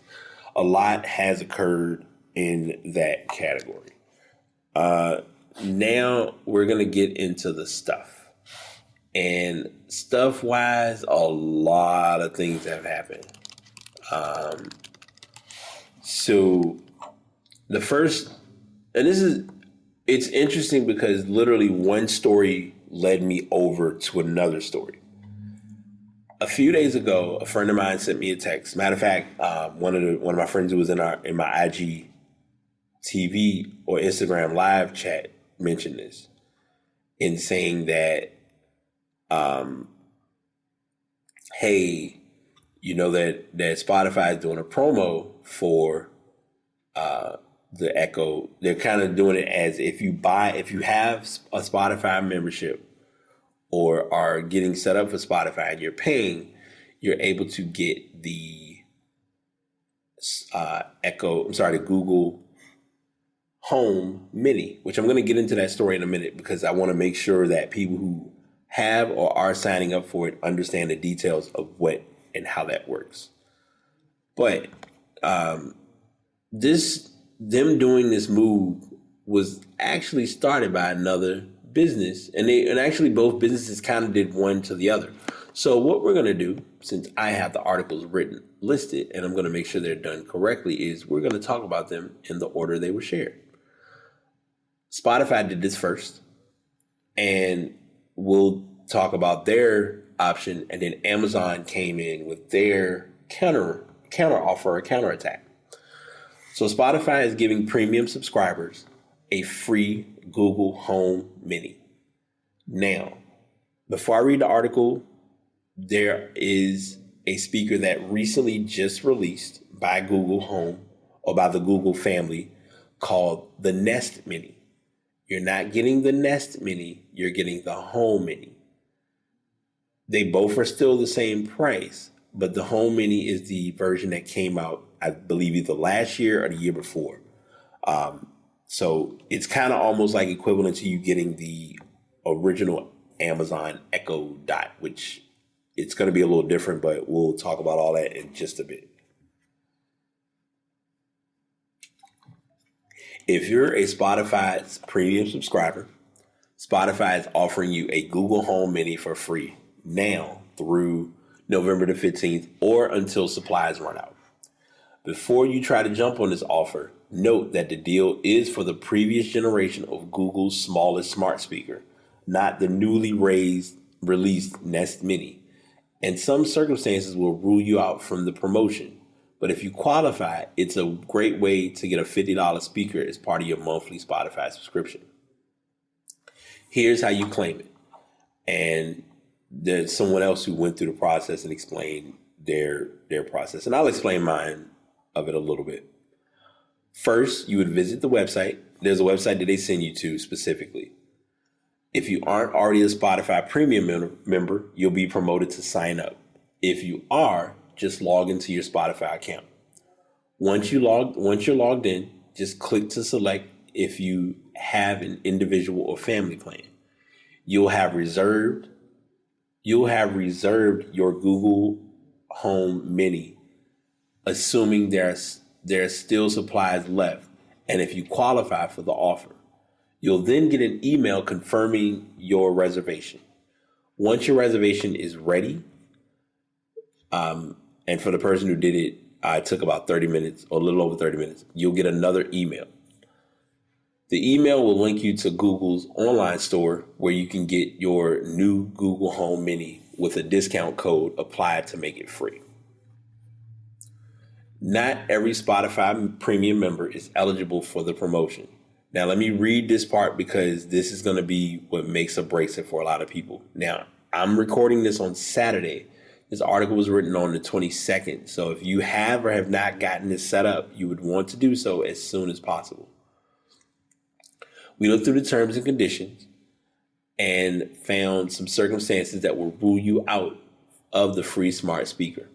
a lot has occurred in that category. Now we're going to get into the stuff. And stuff-wise, a lot of things have happened. So the first, and it's interesting because literally one story led me over to another story. A few days ago, a friend of mine sent me a text. Matter of fact, one of my friends who was in my IG TV or Instagram live chat mentioned this in saying that, hey, you know that Spotify is doing a promo for the Echo. They're kind of doing it as if you have a Spotify membership or are getting set up for Spotify and you're paying, you're able to get the Google Home Mini, which I'm going to get into that story in a minute because I want to make sure that people who have or are signing up for it understand the details of what and how that works. But them doing this move was actually started by another business, and actually both businesses kind of did one to the other. So what we're going to do, since I have the articles listed, and I'm going to make sure they're done correctly, is we're going to talk about them in the order they were shared. Spotify did this first, and we'll talk about their option, and then Amazon came in with their counter offer, a counterattack. So Spotify is giving premium subscribers a free Google Home Mini. Now, before I read the article, there is a speaker that recently just released by Google Home or by the Google family called the Nest Mini. You're not getting the Nest Mini, you're getting the Home Mini. They both are still the same price, but the Home Mini is the version that came out, I believe, either last year or the year before. So it's kind of almost like equivalent to you getting the original Amazon Echo Dot, which it's going to be a little different, but we'll talk about all that in just a bit. If you're a Spotify premium subscriber, Spotify is offering you a Google Home Mini for free now through November the 15th or until supplies run out. Before you try to jump on this offer, note that the deal is for the previous generation of Google's smallest smart speaker, not the newly released Nest Mini. And some circumstances will rule you out from the promotion. But if you qualify, it's a great way to get a $50 speaker as part of your monthly Spotify subscription. Here's how you claim it. And there's someone else who went through the process and explained their process. And I'll explain mine of it a little bit. First, you would visit the website. There's a website that they send you to specifically. If you aren't already a Spotify premium member, you'll be promoted to sign up. If you are, just log into your Spotify account. Once you're logged in, just click to select if you have an individual or family plan. You'll have reserved your Google Home Mini, assuming there's still supplies left, and if you qualify for the offer. You'll then get an email confirming your reservation. Once your reservation is ready, and for the person who did it, it took about 30 minutes or a little over 30 minutes, you'll get another email. The email will link you to Google's online store where you can get your new Google Home Mini with a discount code applied to make it free. Not every Spotify premium member is eligible for the promotion. Now, let me read this part because this is going to be what makes or breaks it for a lot of people. Now, I'm recording this on Saturday. This article was written on the 22nd. So if you have or have not gotten this set up, you would want to do so as soon as possible. We looked through the terms and conditions and found some circumstances that will rule you out of the free smart speaker.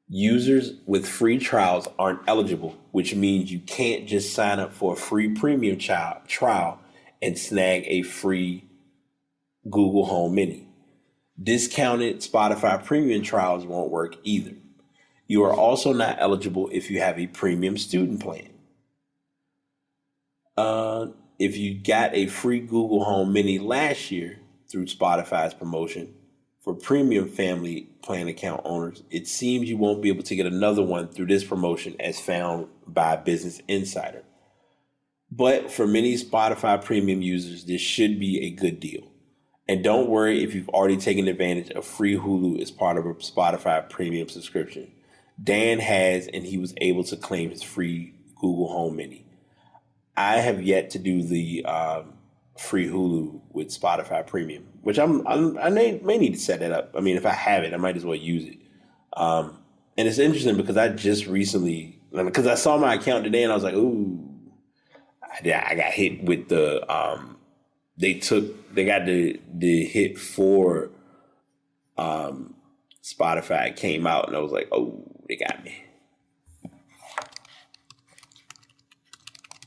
Users with free trials aren't eligible, which means you can't just sign up for a free premium trial and snag a free Google Home Mini. Discounted Spotify premium trials won't work either. You are also not eligible if you have a premium student plan. If you got a free Google Home Mini last year through Spotify's promotion for premium family plan account owners, it seems you won't be able to get another one through this promotion as found by Business Insider. But for many Spotify premium users, this should be a good deal. And don't worry if you've already taken advantage of free Hulu as part of a Spotify premium subscription. Dan has, and he was able to claim his free Google Home Mini. I have yet to do the free Hulu with Spotify Premium, which I may need to set that up. I mean, if I have it, I might as well use it. And it's interesting because I just recently, because I saw my account today and I was like, ooh, I got hit with the, they got the hit for Spotify. It came out and I was like, oh, they got me.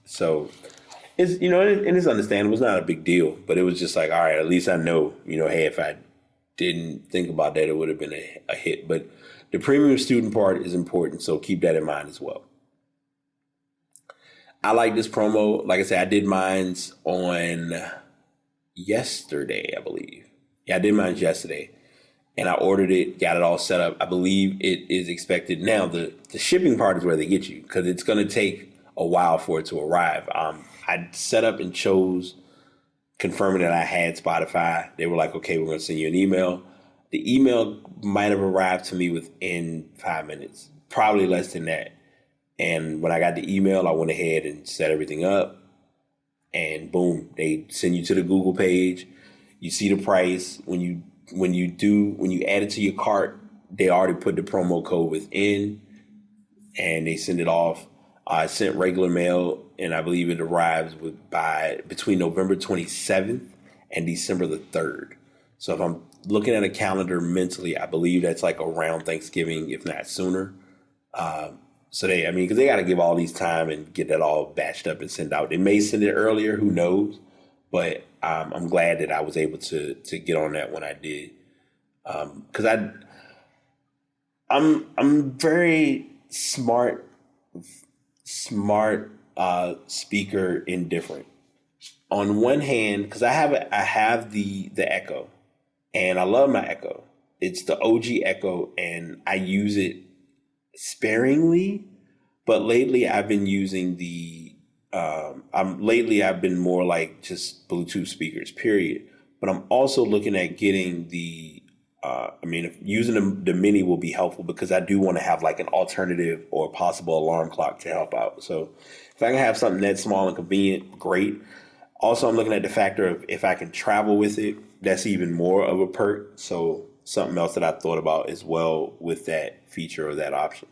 So it's, and it's understandable. It's not a big deal, but it was just like, all right, at least I know, hey, if I didn't think about that, it would have been a hit. But the premium student part is important, so keep that in mind as well. I like this promo. Like I said, I did mine's on yesterday, I believe. Yeah, I did mine's yesterday. And I ordered it, got it all set up. I believe it is expected. Now, the shipping part is where they get you because it's going to take a while for it to arrive. I set up and chose confirming that I had Spotify. They were like, okay, we're going to send you an email. The email might have arrived to me within 5 minutes, probably less than that. And when I got the email, I went ahead and set everything up. And boom, they send you to the Google page. You see the price. When you add it to your cart, they already put the promo code within and they send it off. I sent regular mail, and I believe it arrives between November 27th and December the 3rd. So if I'm looking at a calendar mentally, I believe that's like around Thanksgiving, if not sooner. Because they got to give all these time and get that all batched up and sent out. They may send it earlier, who knows? But I'm glad that I was able to get on that when I did. Because I'm very smart speaker indifferent. On one hand, because I have the Echo, and I love my Echo. It's the OG Echo, and I use it sparingly. But lately, I've been using I've been more like just Bluetooth speakers, period. But I'm also looking at getting if using the Mini will be helpful because I do want to have like an alternative or possible alarm clock to help out. So if I can have something that small and convenient, great. Also, I'm looking at the factor of if I can travel with it, that's even more of a perk. So something else that I thought about as well with that feature or that option.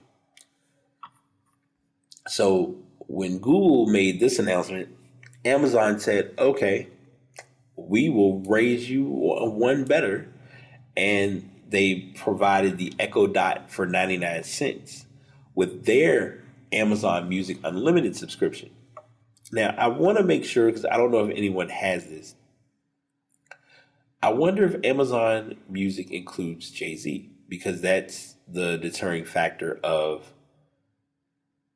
So when Google made this announcement, Amazon said, okay, we will raise you one better. And they provided the Echo Dot for 99 cents with their Amazon Music Unlimited subscription. Now, I want to make sure, because I don't know if anyone has this. I wonder if Amazon Music includes Jay-Z, because that's the deterring factor of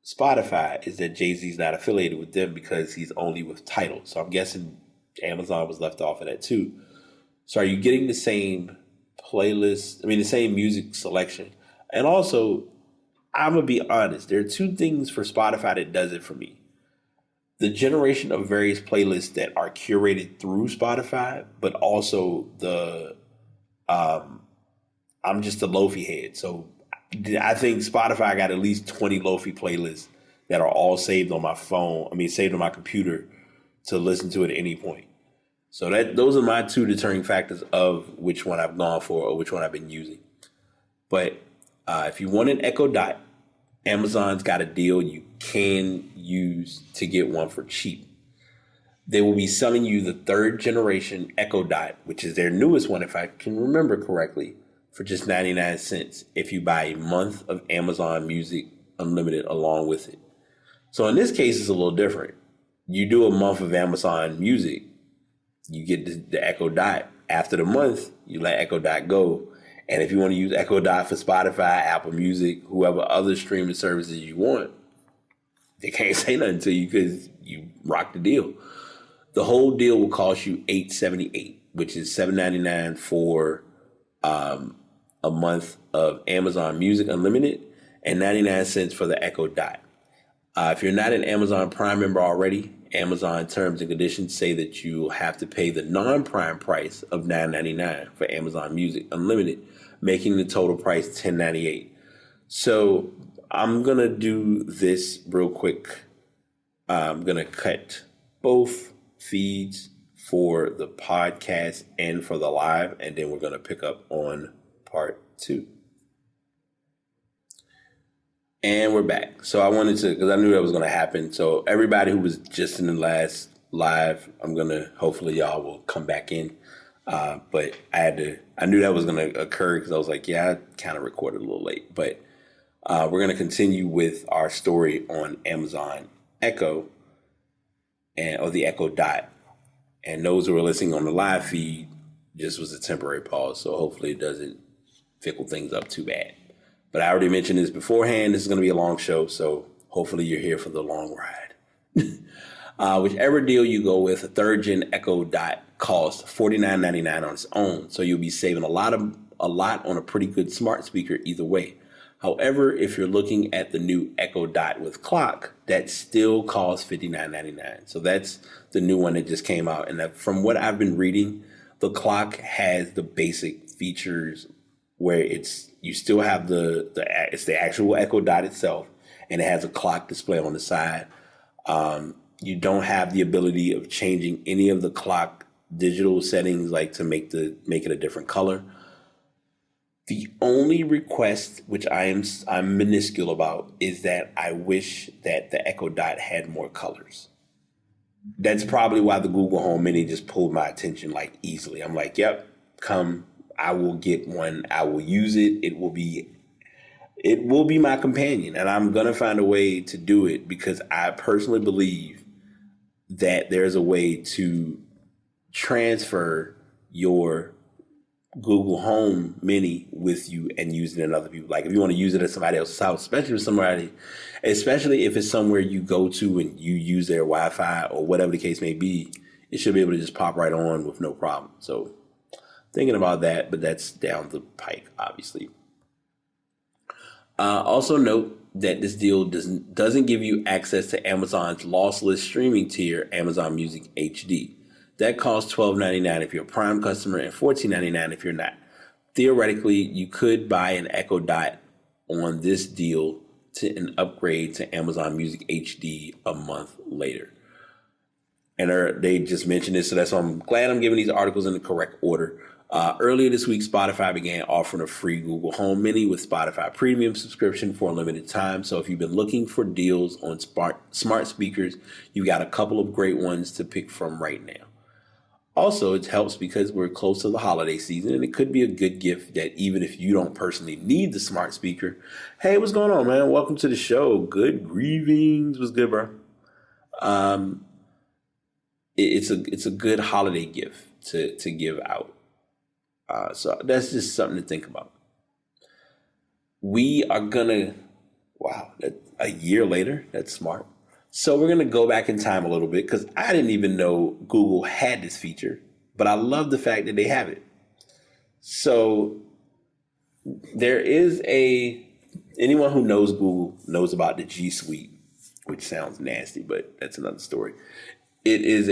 Spotify, is that Jay-Z's not affiliated with them because he's only with Tidal. So I'm guessing Amazon was left off of that too. So are you getting the same playlist? The same music selection? And also, I'm going to be honest, there are two things for Spotify that does it for me. The generation of various playlists that are curated through Spotify, but also I'm just a Lofi head. So I think Spotify got at least 20 Lofi playlists that are all saved on my phone. Saved on my computer to listen to at any point. So those are my two deterring factors of which one I've gone for or which one I've been using. But if you want an Echo Dot, Amazon's got a deal you can use to get one for cheap. They will be selling you the third generation Echo Dot, which is their newest one, if I can remember correctly, for just 99 cents if you buy a month of Amazon Music Unlimited along with it. So in this case, it's a little different. You do a month of Amazon Music, you get the Echo Dot. After the month, you let Echo Dot go. And if you want to use Echo Dot for Spotify, Apple Music, whoever other streaming services you want, they can't say nothing to you because you rock the deal. The whole deal will cost you $8.78, which is $7.99 for a month of Amazon Music Unlimited and 99 cents for the Echo Dot. If you're not an Amazon Prime member already, Amazon terms and conditions say that you have to pay the non-Prime price of $9.99 for Amazon Music Unlimited, making the total price $10.98. So I'm going to do this real quick. I'm going to cut both feeds for the podcast and for the live, and then we're going to pick up on part 2. And we're back. So I wanted to, because I knew that was going to happen. So everybody who was just in the last live, hopefully y'all will come back in. But I knew that was going to occur because I was like, yeah, I kind of recorded a little late. But we're going to continue with our story on Amazon Echo or the Echo Dot. And those who are listening on the live feed, just was a temporary pause. So hopefully it doesn't fickle things up too bad. But I already mentioned this beforehand. This is going to be a long show, so hopefully you're here for the long ride. Whichever deal you go with, a third-gen Echo Dot costs $49.99 on its own, so you'll be saving a lot on a pretty good smart speaker either way. However, if you're looking at the new Echo Dot with clock, that still costs $59.99. So that's the new one that just came out. And from what I've been reading, the clock has the basic features where you still have it's the actual Echo Dot itself, and it has a clock display on the side. You don't have the ability of changing any of the clock digital settings, like to make it a different color. The only request, which I'm minuscule about, is that I wish that the Echo Dot had more colors. That's probably why the Google Home Mini just pulled my attention like easily. I'm like, yep, come. I will get one. I will use it. It will be my companion, and I'm going to find a way to do it because I personally believe that there's a way to transfer your Google Home Mini with you and use it in other people. Like if you want to use it at somebody else's house, especially if it's somewhere you go to and you use their Wi-Fi or whatever the case may be, it should be able to just pop right on with no problem. So thinking about that, but that's down the pike, obviously. Also note that this deal doesn't give you access to Amazon's lossless streaming tier, Amazon Music HD. That costs $12.99 if you're a Prime customer and $14.99 if you're not. Theoretically, you could buy an Echo Dot on this deal to an upgrade to Amazon Music HD a month later. And they just mentioned this, so that's why I'm glad I'm giving these articles in the correct order. Earlier this week, Spotify began offering a free Google Home Mini with Spotify Premium subscription for a limited time. So if you've been looking for deals on smart speakers, you've got a couple of great ones to pick from right now. Also, it helps because we're close to the holiday season, and it could be a good gift that even if you don't personally need the smart speaker, hey, what's going on, man? Welcome to the show. Good greetings. What's good, bro? It's a good holiday gift to give out. So that's just something to think about. We are gonna, a year later, that's smart. So we're gonna go back in time a little bit because I didn't even know Google had this feature, but I love the fact that they have it. So there is anyone who knows Google knows about the G Suite, which sounds nasty, but that's another story. It is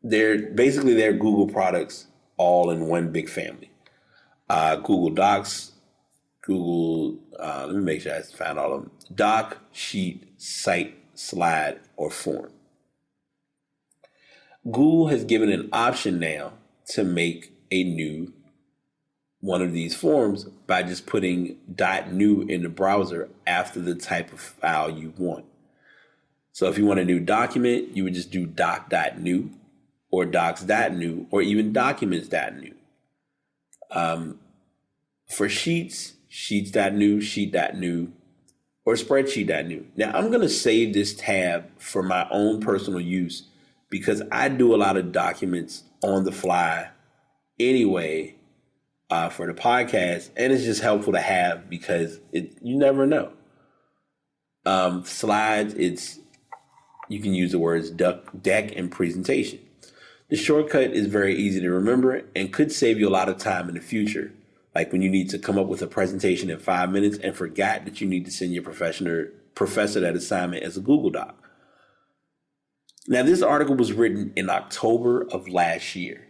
they're Google products all in one big family. Google Docs, let me make sure I found all of them. Doc, Sheet, Site, Slide, or Form. Google has given an option now to make a new one of these forms by just putting .new in the browser after the type of file you want. So if you want a new document, you would just do doc.new or docs.new or even documents.new. For sheets, sheets.new, sheet.new, or spreadsheet.new. Now, I'm going to save this tab for my own personal use because I do a lot of documents on the fly anyway for the podcast, and it's just helpful to have because you never know. Slides, you can use the words deck and presentation. The shortcut is very easy to remember and could save you a lot of time in the future. Like when you need to come up with a presentation in 5 minutes and forgot that you need to send your professor that assignment as a Google Doc. Now, this article was written in October of last year.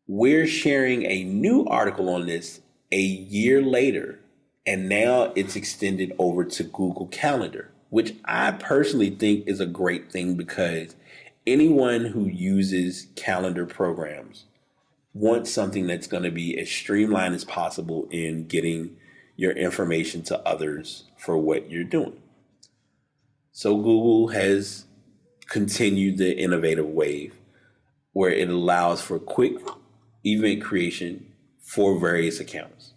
We're sharing a new article on this a year later, and now it's extended over to Google Calendar, which I personally think is a great thing because anyone who uses calendar programs wants something that's going to be as streamlined as possible in getting your information to others for what you're doing. So Google has continued the innovative wave where it allows for quick event creation for various accounts.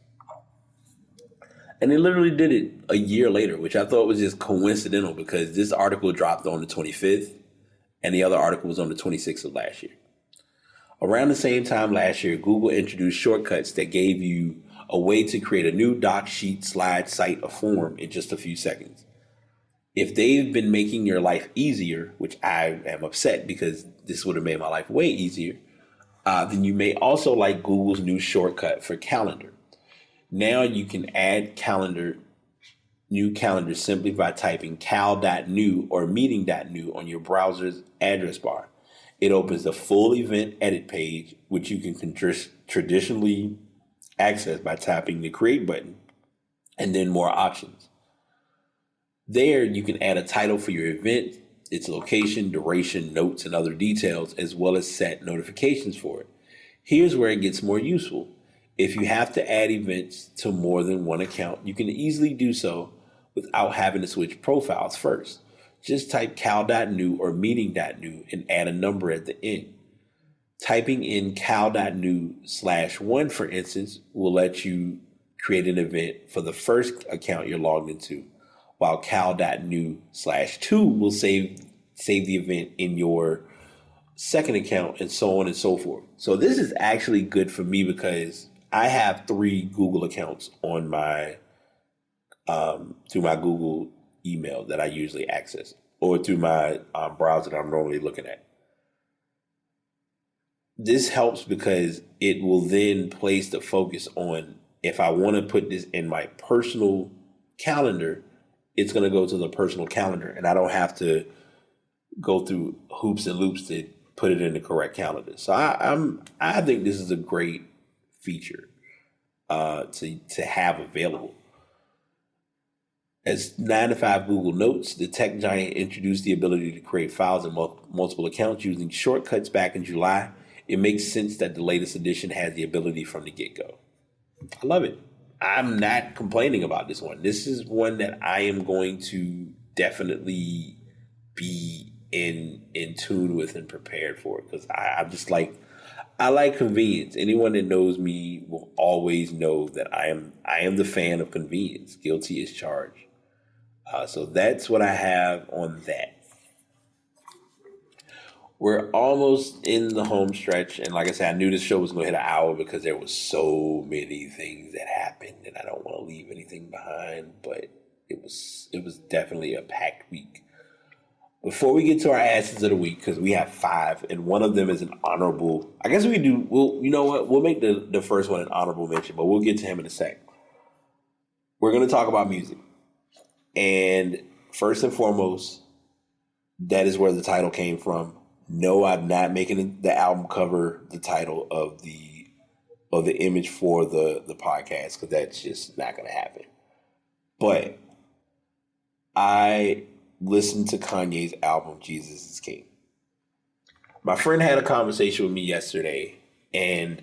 And they literally did it a year later, which I thought was just coincidental because this article dropped on the 25th and the other article was on the 26th of last year. Around the same time last year, Google introduced shortcuts that gave you a way to create a new doc, sheet, slide, site, or form in just a few seconds. If they've been making your life easier, which I am upset because this would have made my life way easier, then you may also like Google's new shortcut for calendar. Now you can add new calendar simply by typing cal.new or meeting.new on your browser's address bar. It opens the full event edit page, which you can traditionally access by tapping the create button and then more options. There, you can add a title for your event, its location, duration, notes, and other details, as well as set notifications for it. Here's where it gets more useful. If you have to add events to more than one account, you can easily do so without having to switch profiles first. Just type cal.new or meeting.new and add a number at the end. Typing in cal.new/1, for instance, will let you create an event for the first account you're logged into, while cal.new/2 will save the event in your second account, and so on and so forth. So this is actually good for me because I have 3 Google accounts on my through my Google email that I usually access, or through my browser that I'm normally looking at. This helps because it will then place the focus on, if I want to put this in my personal calendar, it's going to go to the personal calendar, and I don't have to go through hoops and loops to put it in the correct calendar. So I think this is a great feature to have available. As 9 to 5 Google notes, the tech giant introduced the ability to create files in multiple accounts using shortcuts back in July. It makes sense that the latest edition has the ability from the get-go. I love it. I'm not complaining about this one. This is one that I am going to definitely be in tune with and prepared for, because I like convenience. Anyone that knows me will always know that I am the fan of convenience. Guilty as charged. So that's what I have on that. We're almost in the home stretch, and like I said, I knew this show was going to hit an hour because there was so many things that happened, and I don't want to leave anything behind. But it was definitely a packed week. Before we get to our asses of the week, because we have 5, and one of them is an honorable. I guess we do. You know what? We'll make the first one an honorable mention, but we'll get to him in a sec. We're going to talk about music, and first and foremost, that is where the title came from. No, I'm not making the album cover the title of the image for the podcast, because that's just not going to happen. But I listened to Kanye's album, Jesus is King. My friend had a conversation with me yesterday, and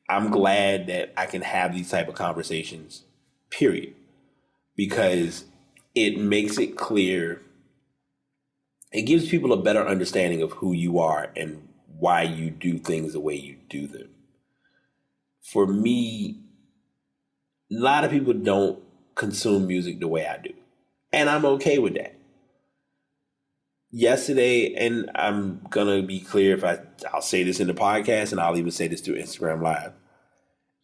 I'm glad that I can have these type of conversations, period, because it makes it clear. It gives people a better understanding of who you are and why you do things the way you do them. For me, a lot of people don't consume music the way I do, and I'm okay with that. Yesterday, and I'm going to be clear, I'll say this in the podcast, and I'll even say this through Instagram Live.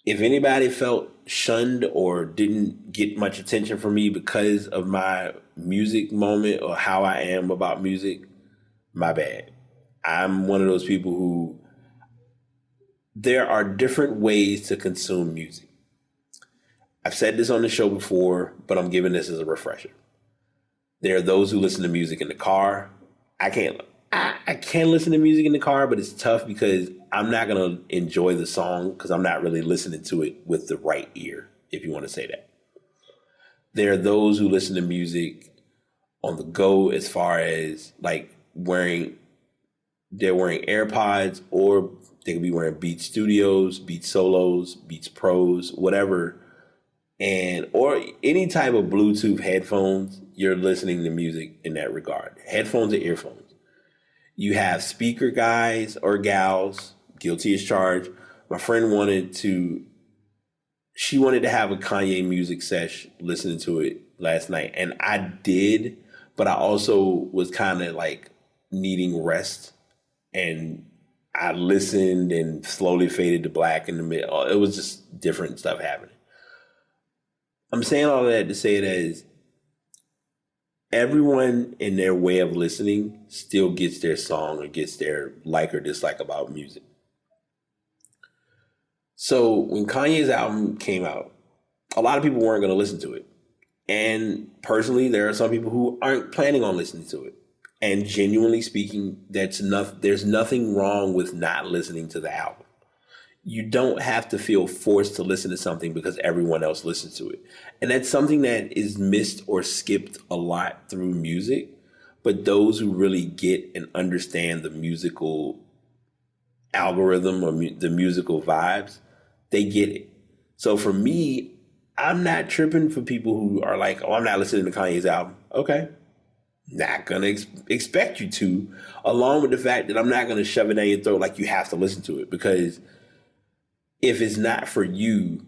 If anybody felt shunned or didn't get much attention from me because of my music moment or how I am about music, my bad. I'm one of those people who, there are different ways to consume music. I've said this on the show before, but I'm giving this as a refresher. There are those who listen to music in the car. I can listen to music in the car, but it's tough because I'm not going to enjoy the song because I'm not really listening to it with the right ear, if you want to say that. There are those who listen to music on the go, as far as like they're wearing AirPods, or they could be wearing Beats Studios, Beats Solos, Beats Pros, whatever, or any type of Bluetooth headphones. You're listening to music in that regard. Headphones or earphones. You have speaker guys or gals, guilty as charged. My friend wanted to have a Kanye music sesh, listening to it last night. And I did, but I also was kind of like needing rest. And I listened and slowly faded to black in the middle. It was just different stuff happening. I'm saying all that to say it as everyone in their way of listening still gets their song or gets their like or dislike about music. So when Kanye's album came out, a lot of people weren't going to listen to it. And personally, there are some people who aren't planning on listening to it. And genuinely speaking, there's nothing wrong with not listening to the album. You don't have to feel forced to listen to something because everyone else listens to it. And that's something that is missed or skipped a lot through music. But those who really get and understand the musical algorithm or the musical vibes, they get it. So for me, I'm not tripping for people who are like, oh, I'm not listening to Kanye's album. Okay. Not going to expect you to, along with the fact that I'm not going to shove it down your throat like you have to listen to it, because if it's not for you,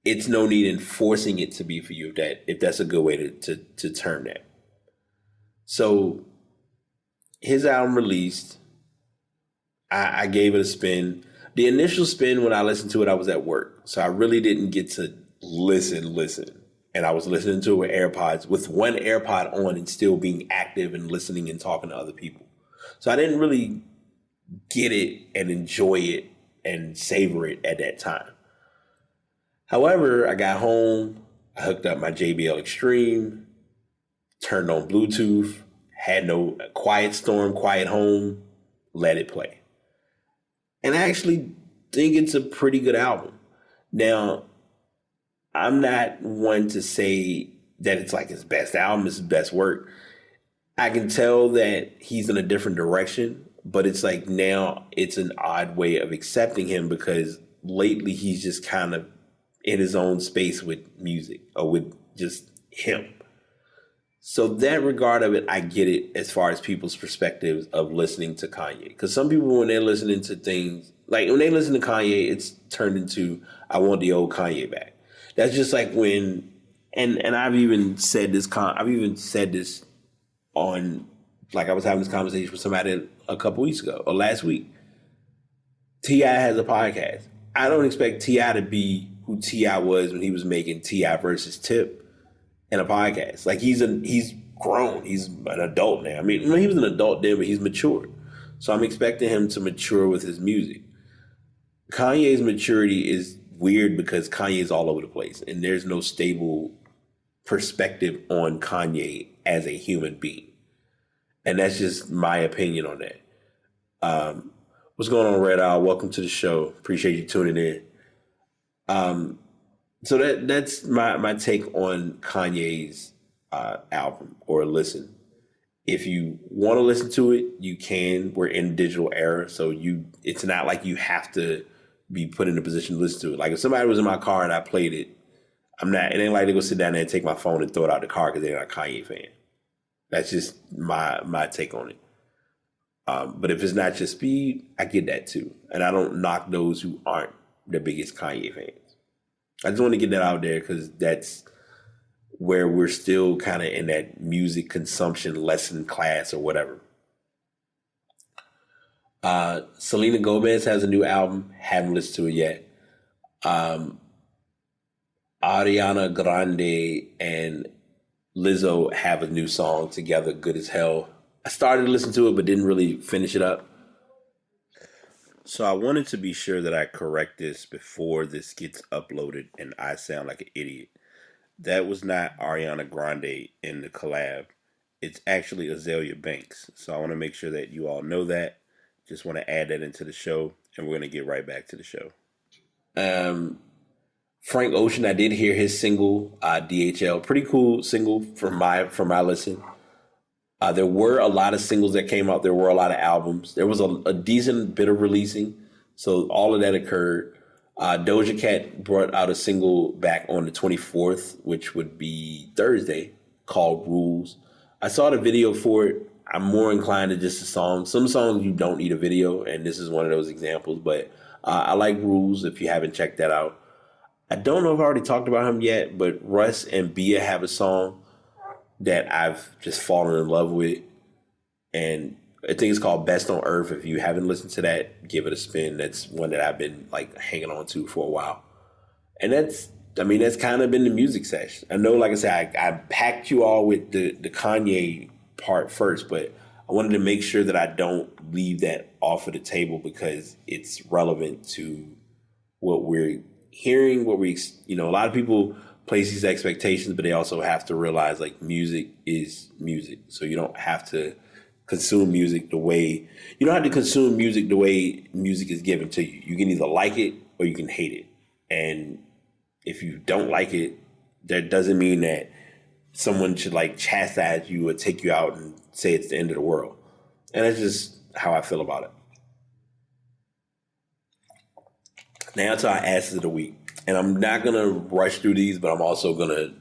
it's no need in forcing it to be for you, if that's a good way to term that. So his album released. I gave it a spin. The initial spin when I listened to it, I was at work. So I really didn't get to listen. And I was listening to it with AirPods, with one AirPod on and still being active and listening and talking to other people. So I didn't really get it and enjoy it and savor it at that time. However, I got home, I hooked up my JBL Extreme, turned on Bluetooth, had no quiet storm, quiet home, let it play. And I actually think it's a pretty good album. Now, I'm not one to say that it's like his best album, his best work. I can tell that he's in a different direction, but it's like now it's an odd way of accepting him because lately he's just kind of in his own space with music or with just him. So that regard of it, I get it as far as people's perspectives of listening to Kanye. Because some people, when they're listening to things, like when they listen to Kanye, it's turned into, I want the old Kanye back. That's just like when, and I've even said this on, like I was having this conversation with somebody a couple weeks ago or last week. T.I. has a podcast. I don't expect T.I. to be who T.I. was when he was making T.I. versus Tip in a podcast. Like he's grown. He's an adult now. I mean, he was an adult then, but he's matured. So I'm expecting him to mature with his music. Kanye's maturity is weird because Kanye is all over the place and there's no stable perspective on Kanye as a human being. And that's just my opinion on that. What's going on, Red Owl? Welcome to the show. Appreciate you tuning in. So that's my take on Kanye's album or listen. If you want to listen to it, you can. We're in digital era, so it's not like you have to be put in a position to listen to it. Like if somebody was in my car and I played it, it ain't like they go sit down there and take my phone and throw it out the car because they're not a Kanye fan. That's just my take on it. But if it's not your speed, I get that too. And I don't knock those who aren't the biggest Kanye fans. I just want to get that out there because that's where we're still kind of in that music consumption lesson class or whatever. Selena Gomez has a new album. Haven't listened to it yet. Ariana Grande and Lizzo have a new song together, Good as Hell. I started to listen to it, but didn't really finish it up. So I wanted to be sure that I correct this before this gets uploaded and I sound like an idiot. That was not Ariana Grande in the collab. It's actually Azealia Banks. So I want to make sure that you all know that. Just want to add that into the show, and we're going to get right back to the show. Frank Ocean, I did hear his single, DHL. Pretty cool single for my listen. There were a lot of singles that came out. There were a lot of albums. There was a decent bit of releasing. So all of that occurred. Doja Cat brought out a single back on the 24th, which would be Thursday, called Rules. I saw the video for it. I'm more inclined to just a song. Some songs you don't need a video, and this is one of those examples. But I like Rules if you haven't checked that out. I don't know if I already talked about him yet, but Russ and Bia have a song that I've just fallen in love with. And I think it's called Best on Earth. If you haven't listened to that, give it a spin. That's one that I've been like hanging on to for a while. And that's kind of been the music section. I know, like I said, I packed you all with the Kanye part first, but I wanted to make sure that I don't leave that off of the table because it's relevant to what we're hearing, a lot of people place these expectations, but they also have to realize like music is music. So you don't have to consume music the way music is given to you. You can either like it or you can hate it. And if you don't like it, that doesn't mean that someone should like chastise you or take you out and say it's the end of the world. And that's just how I feel about it. Now to our asses of the week. And I'm not going to rush through these, but I'm also going to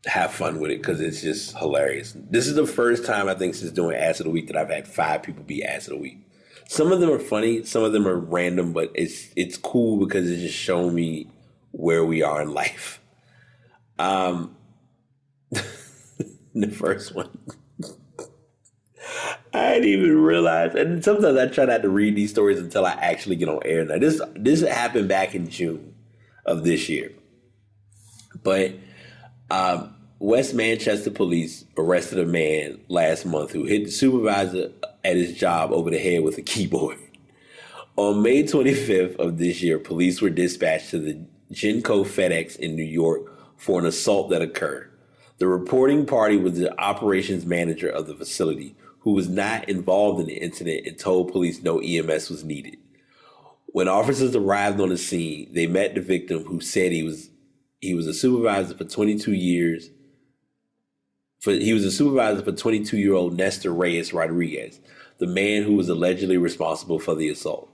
have fun with it because it's just hilarious. This is the first time I think since doing Ass of the Week that I've had 5 people be Ass of the Week. Some of them are funny, some of them are random, but it's cool because it's just showing me where we are in life. The first one. I didn't even realize. And sometimes I try not to read these stories until I actually get on air. Now, this happened back in June of this year. But West Manchester police arrested a man last month who hit the supervisor at his job over the head with a keyboard. On May 25th of this year, police were dispatched to the Genco FedEx in New York for an assault that occurred. The reporting party was the operations manager of the facility, who was not involved in the incident and told police no EMS was needed. When officers arrived on the scene, they met the victim, who said he was a supervisor for 22 years. He was a supervisor for 22-year-old Nestor Reyes Rodriguez, the man who was allegedly responsible for the assault.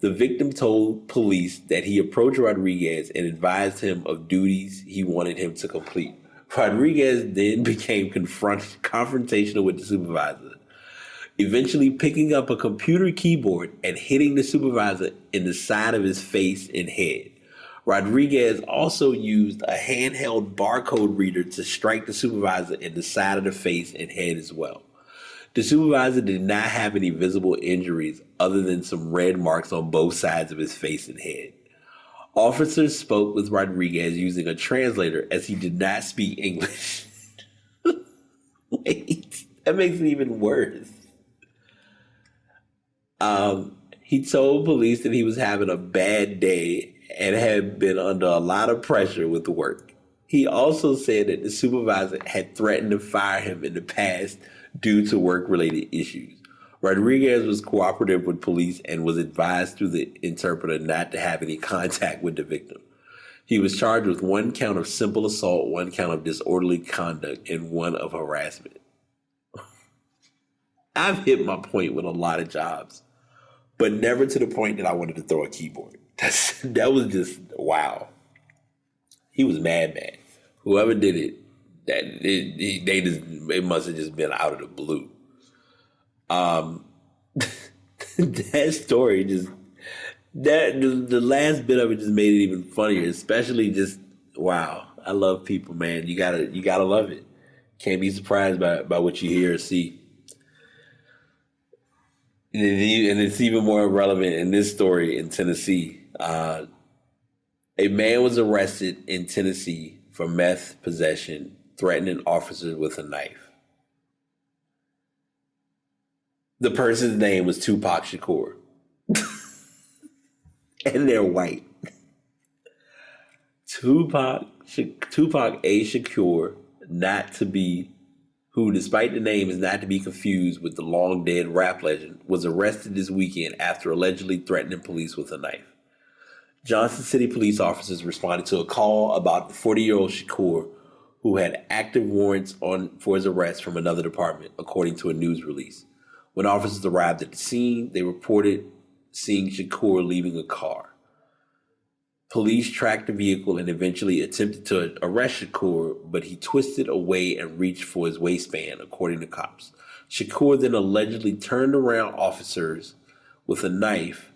The victim told police that he approached Rodriguez and advised him of duties he wanted him to complete. Rodriguez then became confrontational with the supervisor, eventually picking up a computer keyboard and hitting the supervisor in the side of his face and head. Rodriguez also used a handheld barcode reader to strike the supervisor in the side of the face and head as well. The supervisor did not have any visible injuries other than some red marks on both sides of his face and head. Officers spoke with Rodriguez using a translator as he did not speak English. Wait, that makes it even worse. He told police that he was having a bad day and had been under a lot of pressure with work. He also said that the supervisor had threatened to fire him in the past due to work-related issues. Rodriguez was cooperative with police and was advised through the interpreter not to have any contact with the victim. He was charged with 1 count of simple assault, 1 count of disorderly conduct, and 1 of harassment. I've hit my point with a lot of jobs, but never to the point that I wanted to throw a keyboard. That was just, wow. He was mad. Whoever did it, it must have just been out of the blue. That story the last bit of it just made it even funnier, especially just, wow. I love people, man. You gotta love it. Can't be surprised by what you hear or see. And it's even more relevant in this story in Tennessee. A man was arrested in Tennessee for meth possession, threatening officers with a knife. The person's name was Tupac Shakur. And they're white. Tupac A. Shakur, who despite the name is not to be confused with the long dead rap legend, was arrested this weekend after allegedly threatening police with a knife. Johnson City police officers responded to a call about the 40-year-old Shakur, who had active warrants for his arrest from another department, according to a news release. When officers arrived at the scene, they reported seeing Shakur leaving a car. Police tracked the vehicle and eventually attempted to arrest Shakur, but he twisted away and reached for his waistband, according to cops. Shakur then allegedly turned toward officers with a knife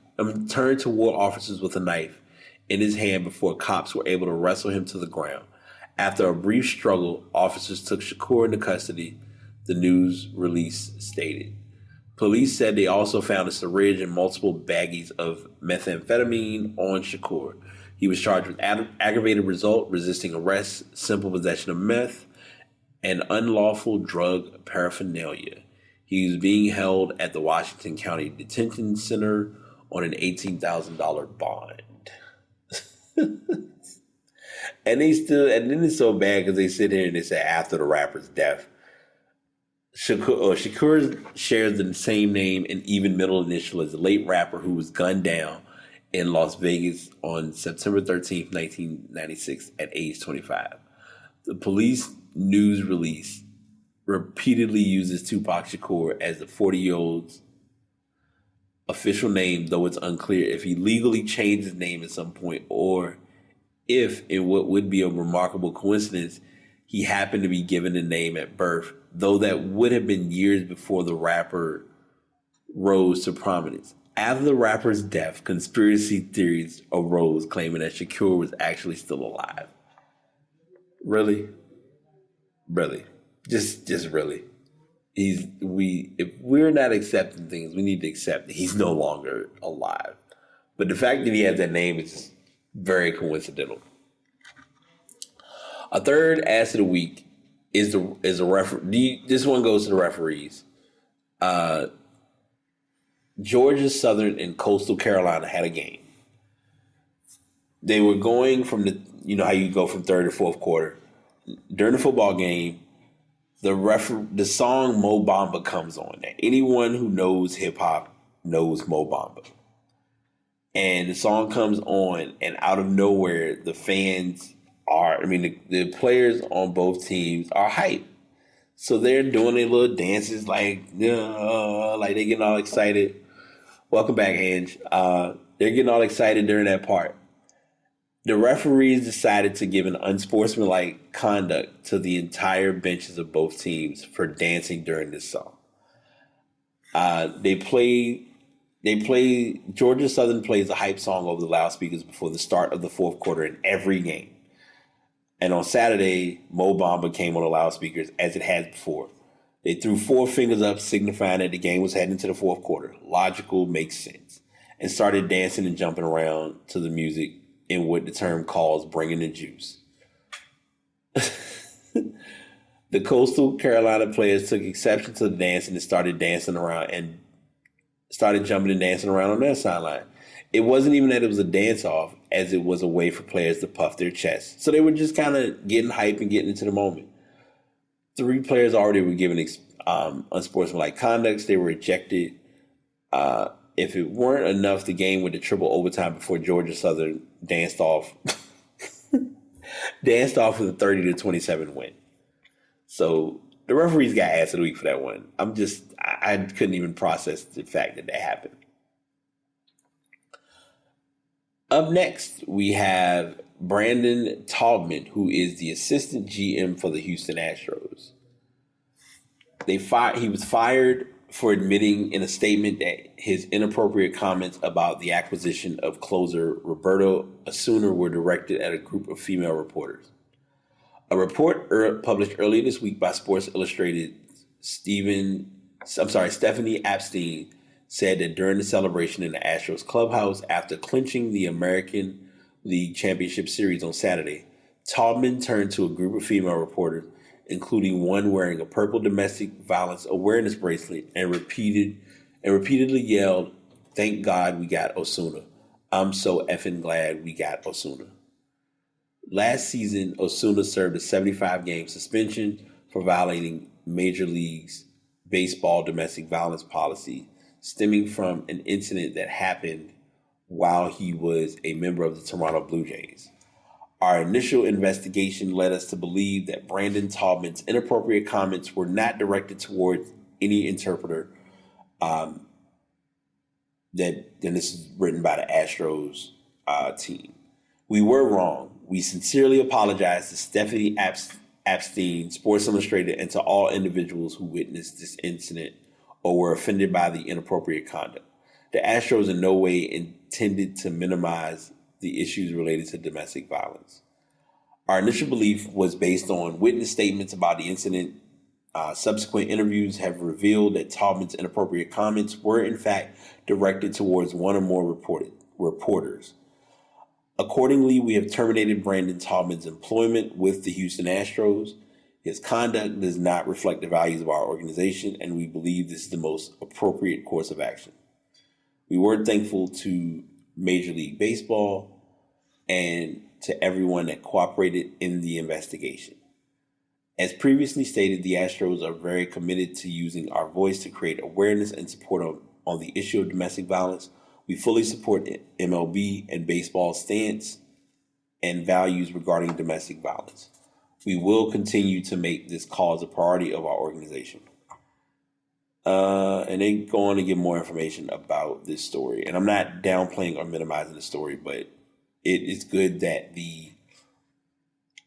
in his hand before cops were able to wrestle him to the ground. After a brief struggle, officers took Shakur into custody, the news release stated. Police said they also found a syringe and multiple baggies of methamphetamine on Shakur. He was charged with aggravated assault, resisting arrest, simple possession of meth, and unlawful drug paraphernalia. He was being held at the Washington County Detention Center on an $18,000 bond. And then it's so bad because they sit here and they say after the rapper's death. Shakur shares the same name and even middle initial as the late rapper who was gunned down in Las Vegas on September 13th, 1996 at age 25. The police news release repeatedly uses Tupac Shakur as the 40-year-old's official name, though it's unclear if he legally changed his name at some point or if, in what would be a remarkable coincidence, he happened to be given the name at birth, though that would have been years before the rapper rose to prominence. After the rapper's death, conspiracy theories arose claiming that Shakur was actually still alive. Really? Really? Just really? if we're not accepting things, we need to accept that he's no longer alive. But the fact that he has that name is just very coincidental. A third ass of the week is a referee. This one goes to the referees. Georgia Southern and Coastal Carolina had a game. They were going from how you go from third to fourth quarter. During the football game, the song Mo Bamba comes on. Now, anyone who knows hip hop knows Mo Bamba. And the song comes on, and out of nowhere, the fans the players on both teams are hyped. So they're doing their little dances like they're getting all excited. Welcome back, Ange. They're getting all excited during that part. The referees decided to give an unsportsmanlike conduct to the entire benches of both teams for dancing during this song. Georgia Southern plays a hype song over the loudspeakers before the start of the fourth quarter in every game. And on Saturday, Mo Bamba came on the loudspeakers as it has before. They threw 4 fingers up, signifying that the game was heading to the fourth quarter. Logical, makes sense. And started dancing and jumping around to the music in what the term calls bringing the juice. The Coastal Carolina players took exception to the dancing and started dancing around and started jumping and dancing around on their sideline. It wasn't even that it was a dance-off, as it was a way for players to puff their chests. So they were just kind of getting hype and getting into the moment. 3 players already were given unsportsmanlike conducts. They were ejected. If it weren't enough, the game went to triple overtime before Georgia Southern danced off with a 30-27 win. So the referees got ass of the week for that one. I couldn't even process the fact that happened. Up next, we have Brandon Taubman, who is the assistant GM for the Houston Astros. He was fired for admitting in a statement that his inappropriate comments about the acquisition of closer Roberto Osuna were directed at a group of female reporters. A report published earlier this week by Sports Illustrated, Stephanie Epstein, said that during the celebration in the Astros clubhouse after clinching the American League Championship Series on Saturday, Taubman turned to a group of female reporters, including one wearing a purple domestic violence awareness bracelet, and repeatedly yelled, "Thank God we got Osuna. I'm so effing glad we got Osuna." Last season, Osuna served a 75-game suspension for violating Major League's baseball domestic violence policy, stemming from an incident that happened while he was a member of the Toronto Blue Jays. Our initial investigation led us to believe that Brandon Taubman's inappropriate comments were not directed towards any interpreter. This is written by the Astros team. We were wrong. We sincerely apologize to Stephanie Epstein, Sports Illustrated, and to all individuals who witnessed this incident or were offended by the inappropriate conduct. The Astros in no way intended to minimize the issues related to domestic violence. Our initial belief was based on witness statements about the incident. Subsequent interviews have revealed that Taubman's inappropriate comments were in fact directed towards one or more reporters. Accordingly, we have terminated Brandon Taubman's employment with the Houston Astros. His conduct does not reflect the values of our organization, and we believe this is the most appropriate course of action. We were thankful to Major League Baseball and to everyone that cooperated in the investigation. As previously stated, the Astros are very committed to using our voice to create awareness and support on the issue of domestic violence. We fully support MLB and baseball's stance and values regarding domestic violence. We will continue to make this cause a priority of our organization. And they go on to give more information about this story. And I'm not downplaying or minimizing the story, but it is good that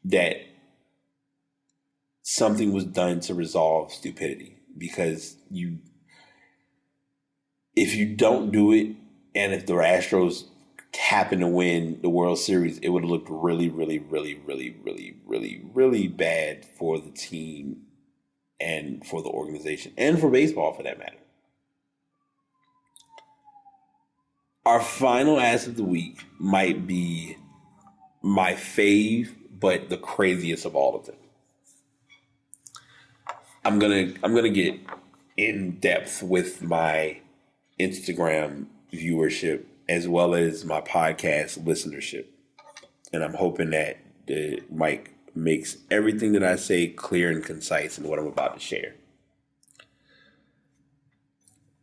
that something was done to resolve stupidity. Because if you don't do it, and if the Astros happen to win the World Series, it would have looked really, really, really, really, really, really, really bad for the team and for the organization and for baseball for that matter. Our final ass of the week might be my fave, but the craziest of all of them. I'm gonna get in depth with my Instagram viewership as well as my podcast listenership. And I'm hoping that the mic makes everything that I say clear and concise in what I'm about to share.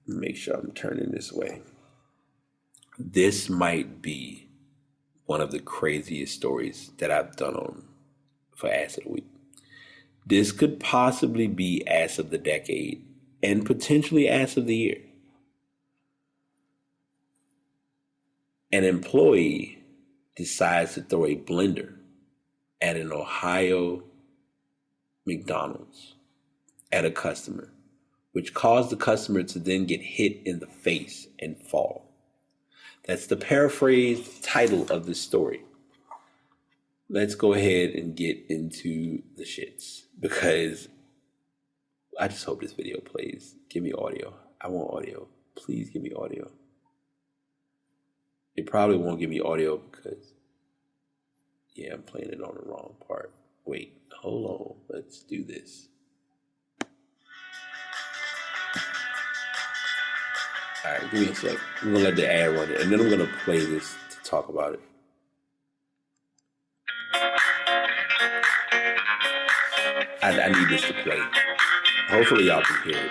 Make sure I'm turning this way. This might be one of the craziest stories that I've done on for Ass of the Week. This could possibly be Ass of the Decade and potentially Ass of the Year. An employee decides to throw a blender at an Ohio McDonald's at a customer, which caused the customer to then get hit in the face and fall. That's the paraphrased title of this story. Let's go ahead and get into the shits because I just hope this video plays. Give me audio. I want audio. Please give me audio. It probably won't give me audio because, yeah, I'm playing it on the wrong part. Wait, hold on. Let's do this. All right, give me a sec. I'm going to let the ad run it, and then I'm going to play this to talk about it. I need this to play. Hopefully y'all can hear it.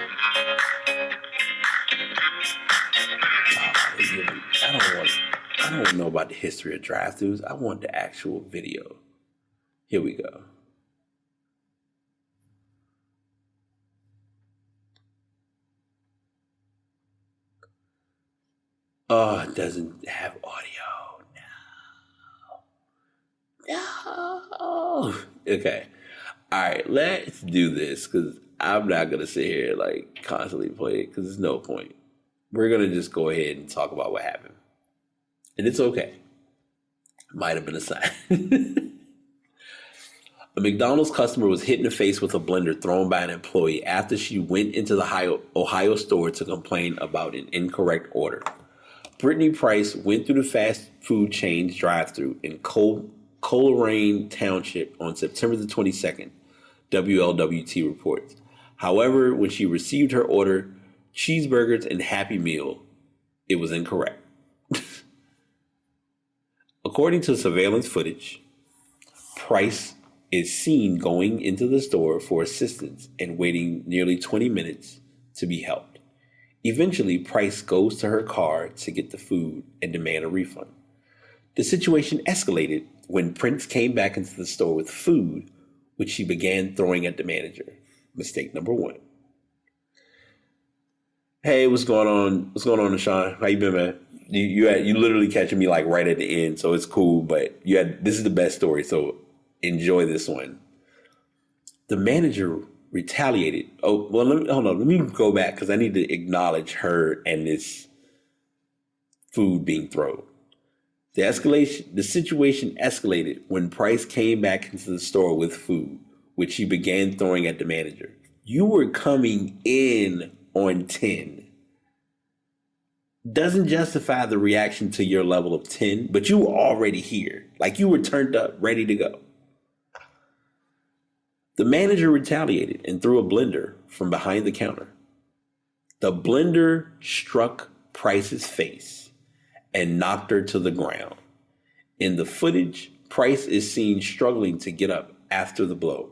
I don't know about the history of drive-thrus. I want the actual video. Here we go. Oh, it doesn't have audio. No. Okay. All right, let's do this because I'm not going to sit here like constantly play it because there's no point. We're going to just go ahead and talk about what happened. And it's okay. Might have been a sign. A McDonald's customer was hit in the face with a blender thrown by an employee after she went into the Ohio store to complain about an incorrect order. Brittany Price went through the fast food chain's drive-thru in Coleraine Township on September the 22nd, WLWT reports. However, when she received her order, cheeseburgers and Happy Meal, it was incorrect. According to surveillance footage, Price is seen going into the store for assistance and waiting nearly 20 minutes to be helped. Eventually, Price goes to her car to get the food and demand a refund. The situation escalated when Prince came back into the store with food, which she began throwing at the manager. Mistake number one. Hey, what's going on? What's going on, Deshaun? How you been, man? You literally catching me like right at the end, so it's cool. But this is the best story, so enjoy this one. The manager retaliated. Oh, well, let me go back because I need to acknowledge her and this food being thrown. The situation escalated when Price came back into the store with food, which she began throwing at the manager. You were coming in on 10. Doesn't justify the reaction to your level of 10, but you were already here. Like you were turned up, ready to go. The manager retaliated and threw a blender from behind the counter. The blender struck Price's face and knocked her to the ground. In the footage, Price is seen struggling to get up after the blow.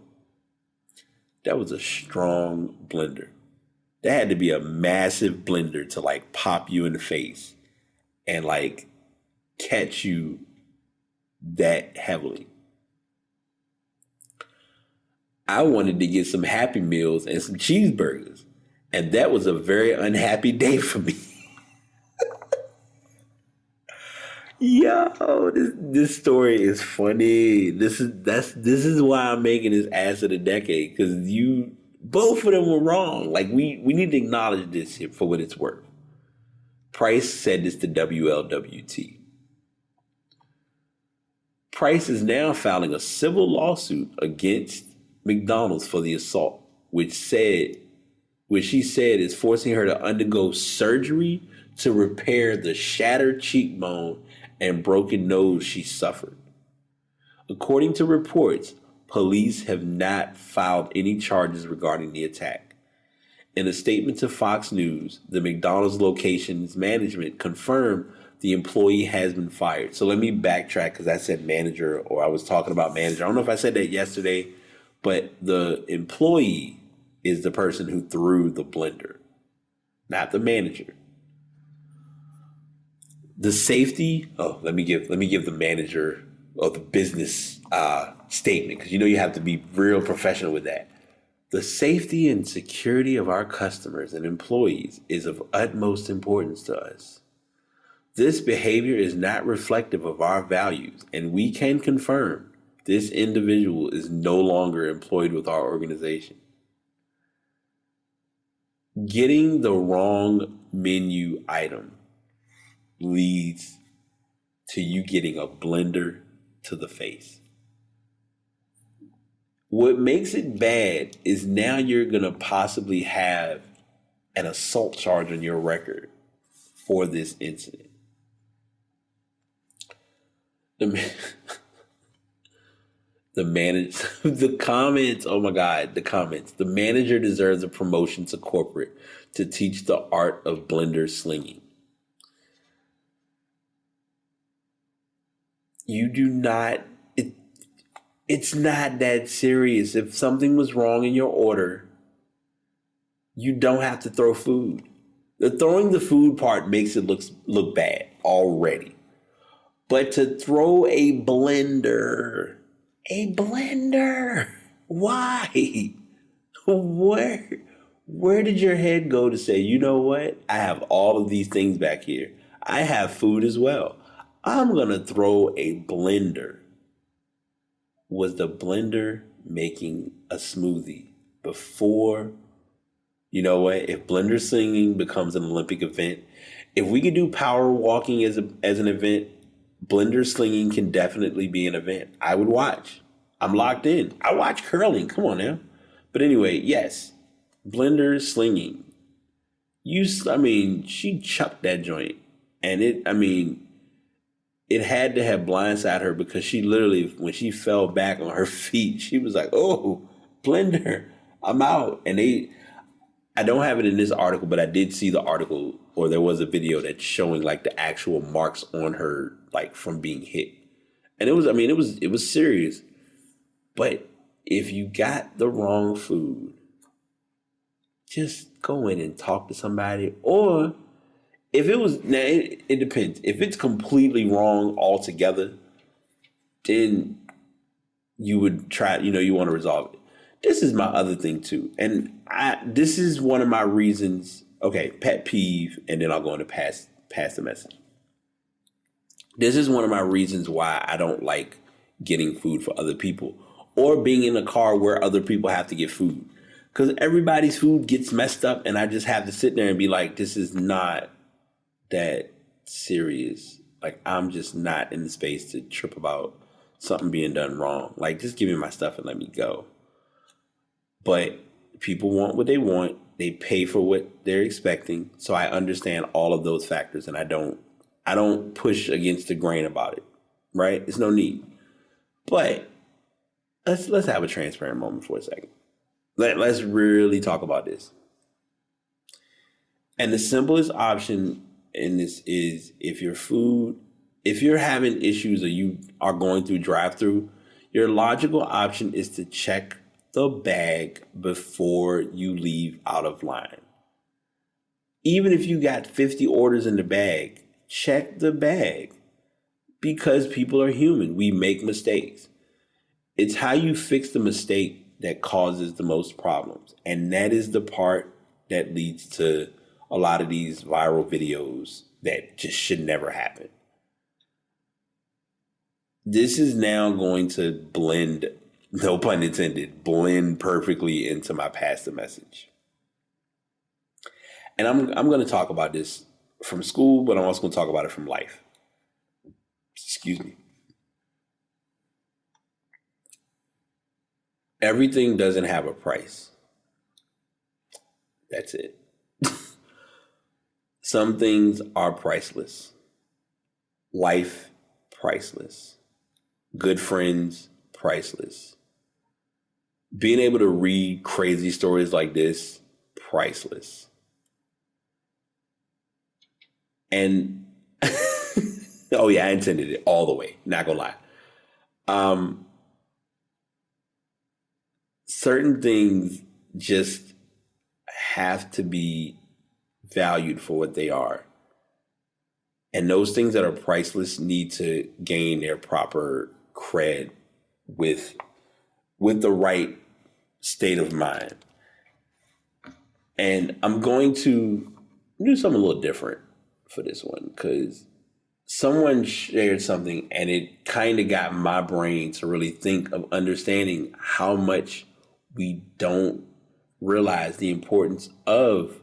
That was a strong blender. That had to be a massive blender to like pop you in the face and like catch you that heavily. I wanted to get some Happy Meals and some cheeseburgers, and that was a very unhappy day for me. Yo, this story is funny. This is why I'm making this Ass of the Decade, because both of them were wrong. Like we need to acknowledge this here for what it's worth. Price said this to WLWT. Price is now filing a civil lawsuit against McDonald's for the assault, which she said is forcing her to undergo surgery to repair the shattered cheekbone and broken nose she suffered. According to reports, police have not filed any charges regarding the attack. In a statement to Fox News, the McDonald's location's management confirmed the employee has been fired. So let me backtrack because I said manager, or I was talking about manager. I don't know if I said that yesterday, but the employee is the person who threw the blender, not the manager. The safety. Oh, let me give the manager of the business statement, because you have to be real professional with that. The safety and security of our customers and employees is of utmost importance to us. This behavior is not reflective of our values, and we can confirm this individual is no longer employed with our organization. Getting the wrong menu item leads to you getting a blender to the face. What makes it bad is now you're going to possibly have an assault charge on your record for this incident. The comments, oh my God, the comments. The manager deserves a promotion to corporate to teach the art of blender slinging. You do not, it's not that serious. If something was wrong in your order, you don't have to throw food. The throwing the food part makes it look bad already. But to throw a blender, why? Where did your head go to say, you know what? I have all of these things back here. I have food as well. I'm going to throw a blender. Was the blender making a smoothie before? You know what? If blender slinging becomes an Olympic event, if we could do power walking as an event, blender slinging can definitely be an event. I would watch. I'm locked in. I watch curling. Come on now. But anyway, yes, blender slinging. She chucked that joint, and it had to have blindsided her, because she literally, when she fell back on her feet, she was like, oh, blender, I'm out. And I don't have it in this article, but I did see the article, or there was a video that's showing like the actual marks on her, like from being hit. And it was serious. But if you got the wrong food, just go in and talk to somebody. Or if it was, now it depends. If it's completely wrong altogether, then you would try, you want to resolve it. This is my other thing too. And this is one of my reasons. Okay, pet peeve, and then I'll go into pass the message. This is one of my reasons why I don't like getting food for other people, or being in a car where other people have to get food. Because everybody's food gets messed up, and I just have to sit there and be like, this is not that serious. Like, I'm just not in the space to trip about something being done wrong. Like, just give me my stuff and let me go. But people want what they want. They pay for what they're expecting. So I understand all of those factors, and I don't push against the grain about it. Right? There's no need. But let's have a transparent moment for a second. Let's really talk about this. And the simplest option in this is, if you're having issues or you are going through drive-through, your logical option is to check the bag before you leave out of line. Even if you got 50 orders in the bag, check the bag, because people are human. We make mistakes. It's how you fix the mistake that causes the most problems. And that is the part that leads to a lot of these viral videos that just should never happen. This is now going to blend, no pun intended, blend perfectly into my pass the message. And I'm going to talk about this from school, but I'm also going to talk about it from life. Excuse me. Everything doesn't have a price. That's it. Some things are priceless. Life, priceless. Good friends, priceless. Being able to read crazy stories like this, priceless. And oh yeah, I intended it all the way. Not gonna lie. Certain things just have to be valued for what they are. And those things that are priceless need to gain their proper cred with the right state of mind. And I'm going to do something a little different for this one, because someone shared something and it kind of got my brain to really think of understanding how much we don't realize the importance of,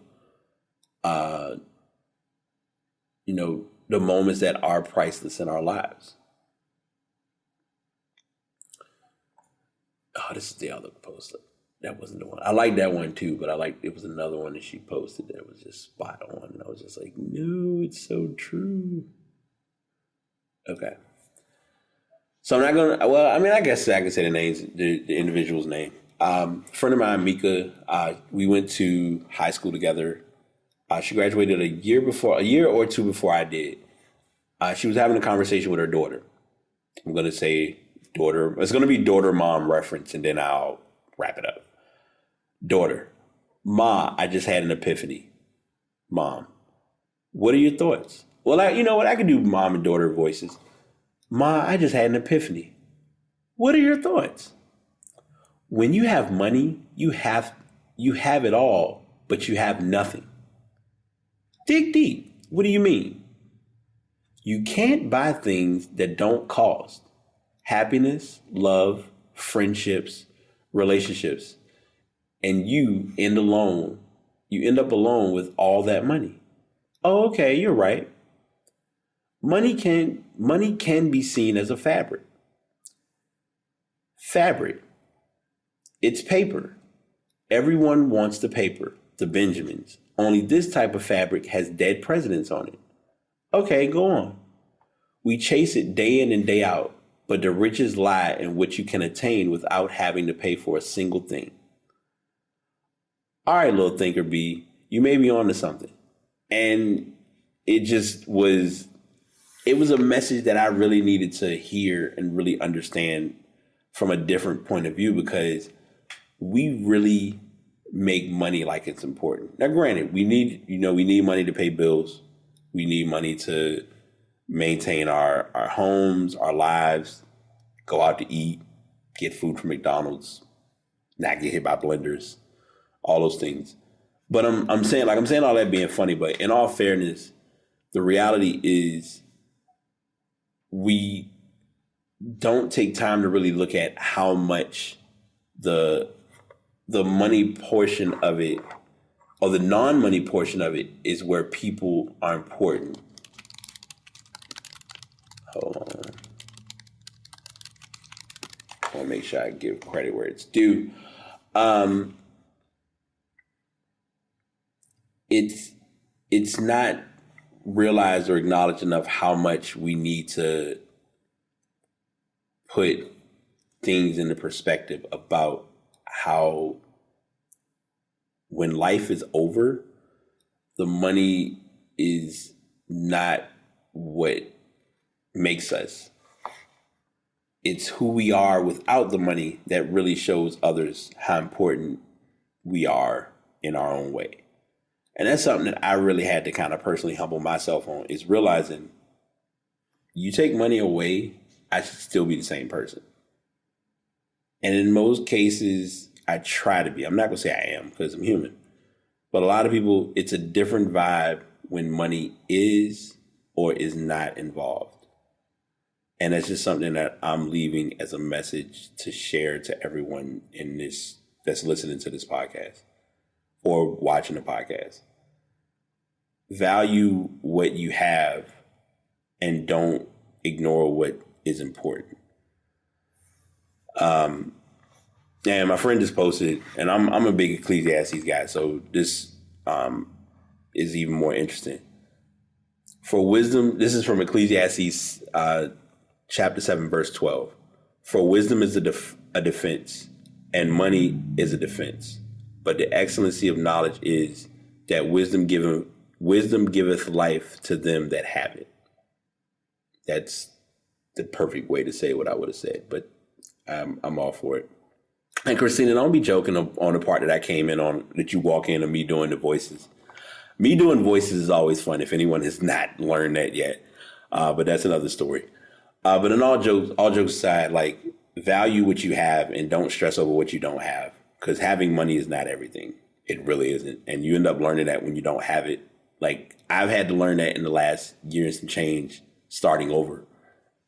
the moments that are priceless in our lives. Oh, this is the other post. That wasn't the one. I like that one too, but it was another one that she posted that was just spot on. And I was just like, no, it's so true. Okay. So I'm not going to, I guess I can say the individual's name. A friend of mine, Mika, we went to high school together. She graduated a year or two before I did. She was having a conversation with her daughter. I'm going to say daughter. It's going to be daughter-mom reference, and then I'll wrap it up. Daughter, Ma, I just had an epiphany. Mom, what are your thoughts? Well, you know what? I can do mom and daughter voices. Ma, I just had an epiphany. What are your thoughts? When you have money, you have it all, but you have nothing. Dig deep. What do you mean? You can't buy things that don't cost. Happiness, love, friendships, relationships. And you end up alone with all that money. Oh, okay, you're right. Money can be seen as a fabric. Fabric. It's paper. Everyone wants the paper, the Benjamins. Only this type of fabric has dead presidents on it. Okay, go on. We chase it day in and day out, but the riches lie in what you can attain without having to pay for a single thing. All right, little thinker B, you may be onto something. And it was a message that I really needed to hear and really understand from a different point of view, because we really make money like it's important. Now, granted, we need money to pay bills. We need money to maintain our homes, our lives, go out to eat, get food from McDonald's, not get hit by blenders, all those things. But I'm saying all that being funny, but in all fairness, the reality is we don't take time to really look at how much the money portion of it, or the non-money portion of it, is where people are important. Hold on. I want to make sure I give credit where it's due. It's not realized or acknowledged enough how much we need to put things into perspective about how when life is over, the money is not what makes us. It's who we are without the money that really shows others how important we are in our own way. And that's something that I really had to kind of personally humble myself on, is realizing you take money away, I should still be the same person. And in most cases, I try to be. I'm not going to say I am, because I'm human. But a lot of people, it's a different vibe when money is or is not involved. And that's just something that I'm leaving as a message to share to everyone that's listening to this podcast or watching the podcast. Value what you have and don't ignore what is important. And my friend just posted, and I'm a big Ecclesiastes guy, so this is even more interesting. For wisdom, this is from Ecclesiastes chapter 7, verse 12. For wisdom is a defense, and money is a defense. But the excellency of knowledge is that wisdom giveth life to them that have it. That's the perfect way to say what I would have said, but I'm all for it. And Christina, don't be joking on the part that I came in on, that you walk in on me doing the voices. Me doing voices is always fun if anyone has not learned that yet. But that's another story. But in all jokes aside, like, value what you have and don't stress over what you don't have, because having money is not everything. It really isn't. And you end up learning that when you don't have it. Like, I've had to learn that in the last year and some change, starting over.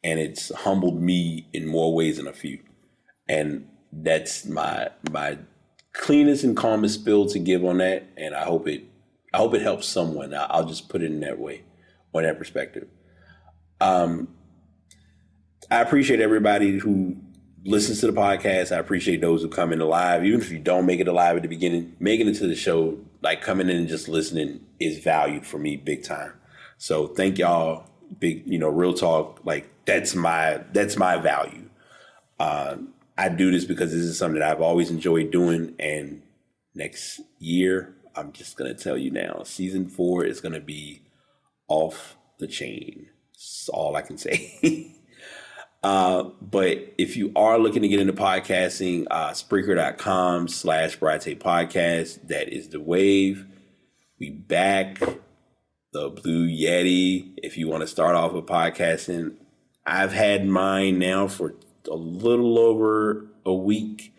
And it's humbled me in more ways than a few. And that's my cleanest and calmest spill to give on that. And I hope it helps someone. I'll just put it in that way, or that perspective. I appreciate everybody who listens to the podcast. I appreciate those who come in live. Even if you don't make it alive at the beginning, making it to the show, like coming in and just listening, is valued for me big time. So thank y'all. Big, real talk. Like, that's my value. I do this because this is something that I've always enjoyed doing. And next year, I'm just going to tell you now, season 4 is going to be off the chain. That's all I can say. But if you are looking to get into podcasting, Spreaker.com/Brate Podcast, that is the wave. We back. The Blue Yeti. If you want to start off with podcasting, I've had mine now for a little over a week.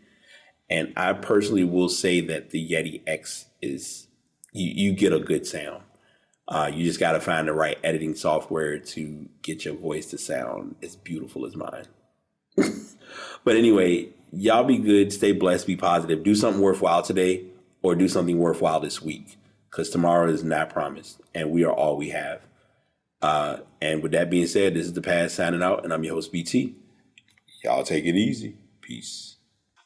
And I personally will say that the Yeti X is, you get a good sound. You just got to find the right editing software to get your voice to sound as beautiful as mine. But anyway, y'all be good, stay blessed, be positive, do something worthwhile today, or do something worthwhile this week, because tomorrow is not promised, and we are all we have. And with that being said, this is The Past signing out, and I'm your host, BT. Y'all take it easy. Peace.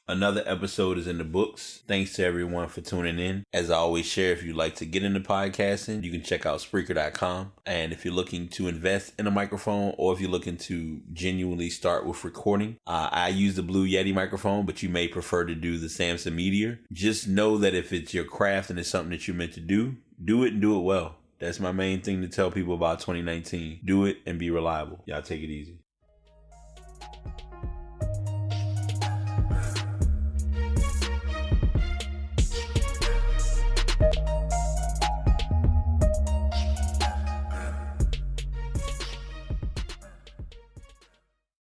Another episode is in the books. Thanks to everyone for tuning in. As I always share, if you'd like to get into podcasting, you can check out Spreaker.com. And if you're looking to invest in a microphone, or if you're looking to genuinely start with recording, I use the Blue Yeti microphone, but you may prefer to do the Samson Meteor. Just know that if it's your craft and it's something that you're meant to do it and do it well. That's my main thing to tell people about 2019. Do it and be reliable. Y'all take it easy.